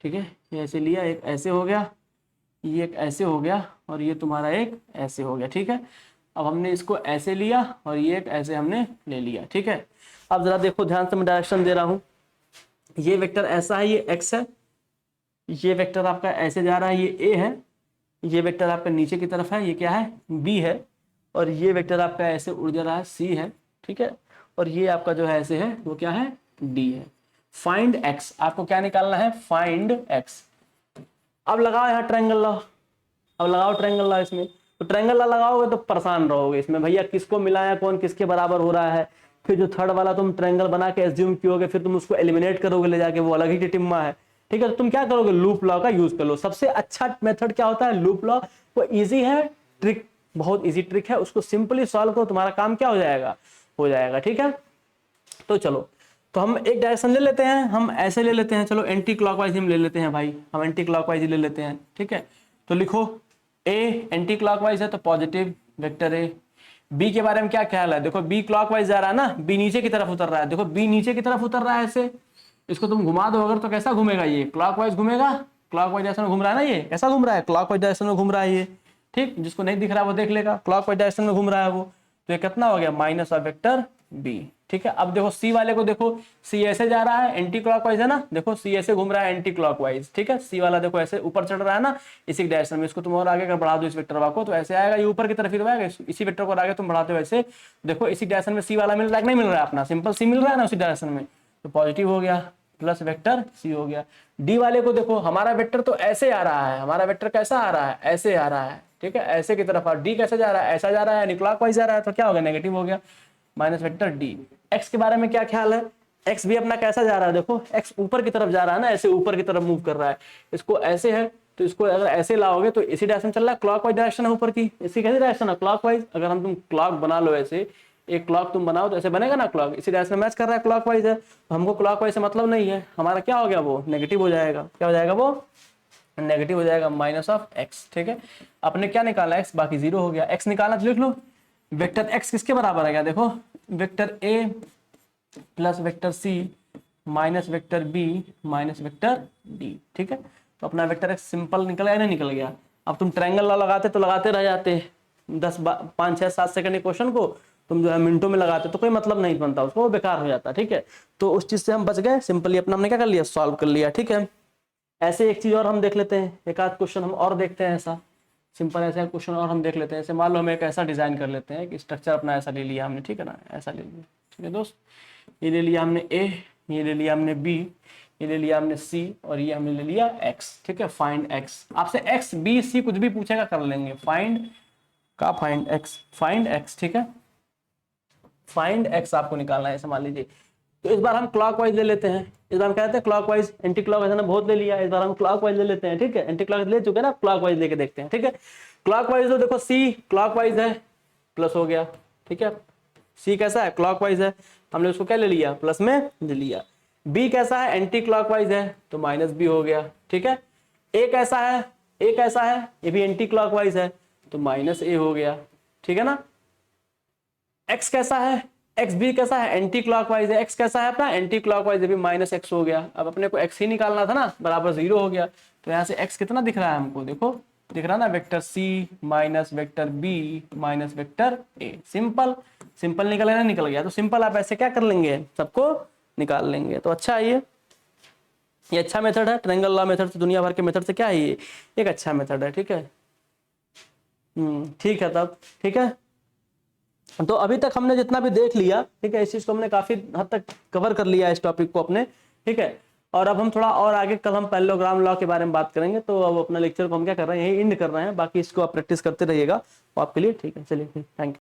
ठीक है, ये ऐसे लिया, एक ऐसे हो गया, ये एक ऐसे हो गया, और ये तुम्हारा एक ऐसे हो गया। ठीक है, अब हमने इसको ऐसे लिया और ये एक ऐसे हमने ले लिया। ठीक है, अब जरा देखो ध्यान से, मैं डायरेक्शन दे रहा हूँ, ये वेक्टर ऐसा है, ये एक्स है, ये वेक्टर आपका ऐसे जा रहा है, ये ए है, ये वेक्टर आपका नीचे की तरफ है, ये क्या है, बी है, और ये वेक्टर आपका ऐसे उड़ जा रहा है, सी है। ठीक है, और ये आपका जो है ऐसे है, वो क्या है, डी है। फाइंड एक्स, आपको क्या निकालना है, फाइंड एक्स। अब लगाओ यहाँ ट्रायंगल लॉ, अब लगाओ ट्रायंगल लॉ इसमें, तो ट्रायंगल लॉ लगाओगे तो परेशान रहोगे इसमें, भैया किसको मिलाया, कौन किसके बराबर हो रहा है, फिर जो थर्ड वाला तुम ट्रायंगल बना के एज्यूम कियोगे, फिर तुम उसको एलिमिनेट करोगे ले जाके, वो अलग ही टिटिम्मा है। ठीक है, तो तुम क्या करोगे, लूप लॉ का यूज कर लो। सबसे अच्छा मेथड क्या होता है, लूप लॉ। वो इजी है, ट्रिक बहुत इजी ट्रिक है, उसको सिंपली सॉल्व करो, तुम्हारा काम क्या हो जाएगा। ठीक है, तो चलो, तो हम एक डायरेक्शन ले लेते हैं, हम ऐसे ले लेते हैं, चलो एंटी क्लॉकवाइज हम ले लेते हैं भाई, हम एंटी क्लॉकवाइज ले लेते हैं। ठीक है, तो लिखो ए एंटी क्लॉकवाइज है तो पॉजिटिव वेक्टर ए। बी के बारे में क्या ख्याल है, देखो बी क्लॉकवाइज जा रहा है ना, बी नीचे की तरफ उतर रहा है, देखो बी नीचे की तरफ उतर रहा है ऐसे, इसको तुम घुमा दो अगर तो कैसा घूमेगा, ये क्लॉकवाइज घूमेगा, क्लॉकवाइज डायरेक्शन में घूम रहा है ना, ये कैसा घूम रहा है, क्लॉकवाइज डायरेक्शन में घूम रहा है ये। ठीक, जिसको नहीं दिख रहा है वो देख लेगा, क्लॉकवाइज डायरेक्शन में घूम रहा है वो, तो ये कितना हो गया, माइनस ऑफ वेक्टर बी। ठीक है, अब देखो सी वाले को देखो, सी ऐसे जा रहा है, एंटी क्लॉकवाइज है ना, देखो सी ऐसे घूम रहा है एंटी क्लॉकवाइज। ठीक है, सी वाला देखो ऐसे ऊपर चढ़ रहा है ना, इसी डायरेक्शन में, इसको तुम और आगे अगर बढ़ा दो इस वेक्टर को, तो ऐसे आएगा, ये ऊपर की तरफ ही तो आएगा, इसी वेक्टर को आगे तुम बढ़ाते हो ऐसे, देखो इसी डायरेक्शन में सी वाला मिल रहा है, नहीं मिल रहा है, अपना सिंपल सी मिल रहा है ना उसी डायरेक्शन में, तो पॉजिटिव हो गया, प्लस वेक्टर सी हो गया। डी वाले को देखो, हमारा वेक्टर तो ऐसे आ रहा है, हमारा वेक्टर कैसा आ रहा है, ऐसे आ रहा है। ठीक है, ऐसे की तरफ, और डी कैसे जा रहा है, ऐसा जा रहा है, क्लॉकवाइज जा रहा है, तो क्या हो गया, नेगेटिव हो गया, माइनस वेक्टर डी। एक्स के बारे में क्या ख्याल है, एक्स भी अपना कैसा जा रहा है, देखो एक्स ऊपर की तरफ जा रहा है ना, ऐसे ऊपर की तरफ मूव कर रहा है, इसको ऐसे है, तो इसको अगर ऐसे लाओगे तो इसी डायरेक्शन चल रहा है, क्लॉकवाइज डायरेक्शन है ऊपर की, इसी कैसी डायरेक्शन है, क्लॉकवाइज। अगर हम तुम क्लॉक बना लो ऐसे, एक क्लॉक तुम बनाओ तो ऐसे बनेगा ना, क्लॉक इसी डायरेक्शन में मैच कर रहा है, क्लॉकवाइज है, तो हमको क्लॉकवाइज से मतलब नहीं है, हमारा क्या हो गया, वो नेगेटिव हो जाएगा, क्या हो जाएगा, वो नेगेटिव हो जाएगा, माइनस ऑफ एक्स। ठीक है, अपने क्या निकालना है, एक्स, बाकी 0 हो गया, एक्स निकालना तो लिख लो, वेक्टर एक्स किसके बराबर है, क्या देखो, vector A plus vector C minus vector B minus vector D. ठीक है, तो अपना वेक्टर एक्स सिंपल निकल गया, नहीं निकल गया। अब तुम ट्रायंगल ला लगाते तो लगाते रह जाते 5 6 7 सेकंड के क्वेश्चन को तुम जो है मिनटों में लगाते, तो कोई मतलब नहीं बनता उसको, वो बेकार हो जाता। ठीक है, तो उस चीज से हम बच गए, सिंपली अपना हमने क्या कर लिया, सॉल्व कर लिया। ठीक है, ऐसे एक चीज और हम देख लेते हैं, एक आध क्वेश्चन हम और देखते हैं, ऐसा सिंपल ऐसा क्वेश्चन और हम देख लेते हैं। ऐसे मान लो हम एक ऐसा डिजाइन कर लेते हैं कि स्ट्रक्चर अपना ऐसा ले लिया हमने, ठीक है ना, ऐसा ले लिया। ठीक है दोस्त, ये ले लिया हमने ए, ये ले लिया हमने बी, ये ले लिया हमने सी, और ये हमने ले लिया एक्स। ठीक है, फाइंड एक्स, आपसे एक्स बी सी कुछ भी पूछेगा कर लेंगे, फाइंड का फाइंड एक्स, फाइंड एक्स। ठीक है, फाइंड एक्स आपको निकालना है, ऐसे मान लीजिए। तो इस बार हम क्लॉकवाइज ले लेते हैं, इस बार हम कहते हैं क्लॉकवाइज, एंटी क्लॉकवाइज ने बहुत ले लिया, इस बार हम क्लॉकवाइज ले लेते हैं। ठीक है, एंटी क्लॉकवाइज ले चुके हैं ना, क्लॉकवाइज लेके देखते हैं। ठीक है, क्लॉकवाइज तो देखो सी क्लॉकवाइज है, प्लस हो गया। ठीक है, सी कैसा है, क्लॉकवाइज है, हमने उसको क्या ले लिया, प्लस में ले लिया। बी कैसा है, एंटी क्लॉकवाइज है, तो माइनस बी हो गया, ठीक है। ए कैसा है, ए कैसा है, ये भी एंटी क्लॉकवाइज है, तो माइनस ए हो गया, ठीक है ना। एक्स कैसा है, एक्स भी कैसा है, एंटी क्लॉकवाइज है, एक्स कैसा है अपना, एंटी क्लॉकवाइज है, भी माइनस एक्स हो गया। अब अपने को एक्स ही निकालना था ना, बराबर 0 हो गया, तो यहाँ से एक्स कितना दिख रहा है हमको, देखो दिख रहा है ना, vector C minus vector B minus vector A. Simple, simple निकल गया, निकल गया, तो सिंपल आप ऐसे क्या कर लेंगे, सबको निकाल लेंगे। तो अच्छा है ये अच्छा मेथड है, ट्रायंगल लॉ मेथड से, दुनिया भर के मेथड से क्या है ये एक अच्छा मेथड है, ठीक है। ठीक है तब, ठीक है। तो अभी तक हमने जितना भी देख लिया, ठीक है, इस चीज को हमने काफी हद तक कवर कर लिया इस टॉपिक को अपने, ठीक है। और अब हम थोड़ा और आगे, कल हम पैरेललोग्राम लॉ के बारे में बात करेंगे। तो अब अपना लेक्चर को हम क्या कर रहे हैं, यही एंड कर रहे हैं, बाकी इसको आप प्रैक्टिस करते रहिएगा, आपके लिए ठीक है। चलिए, थैंक यू।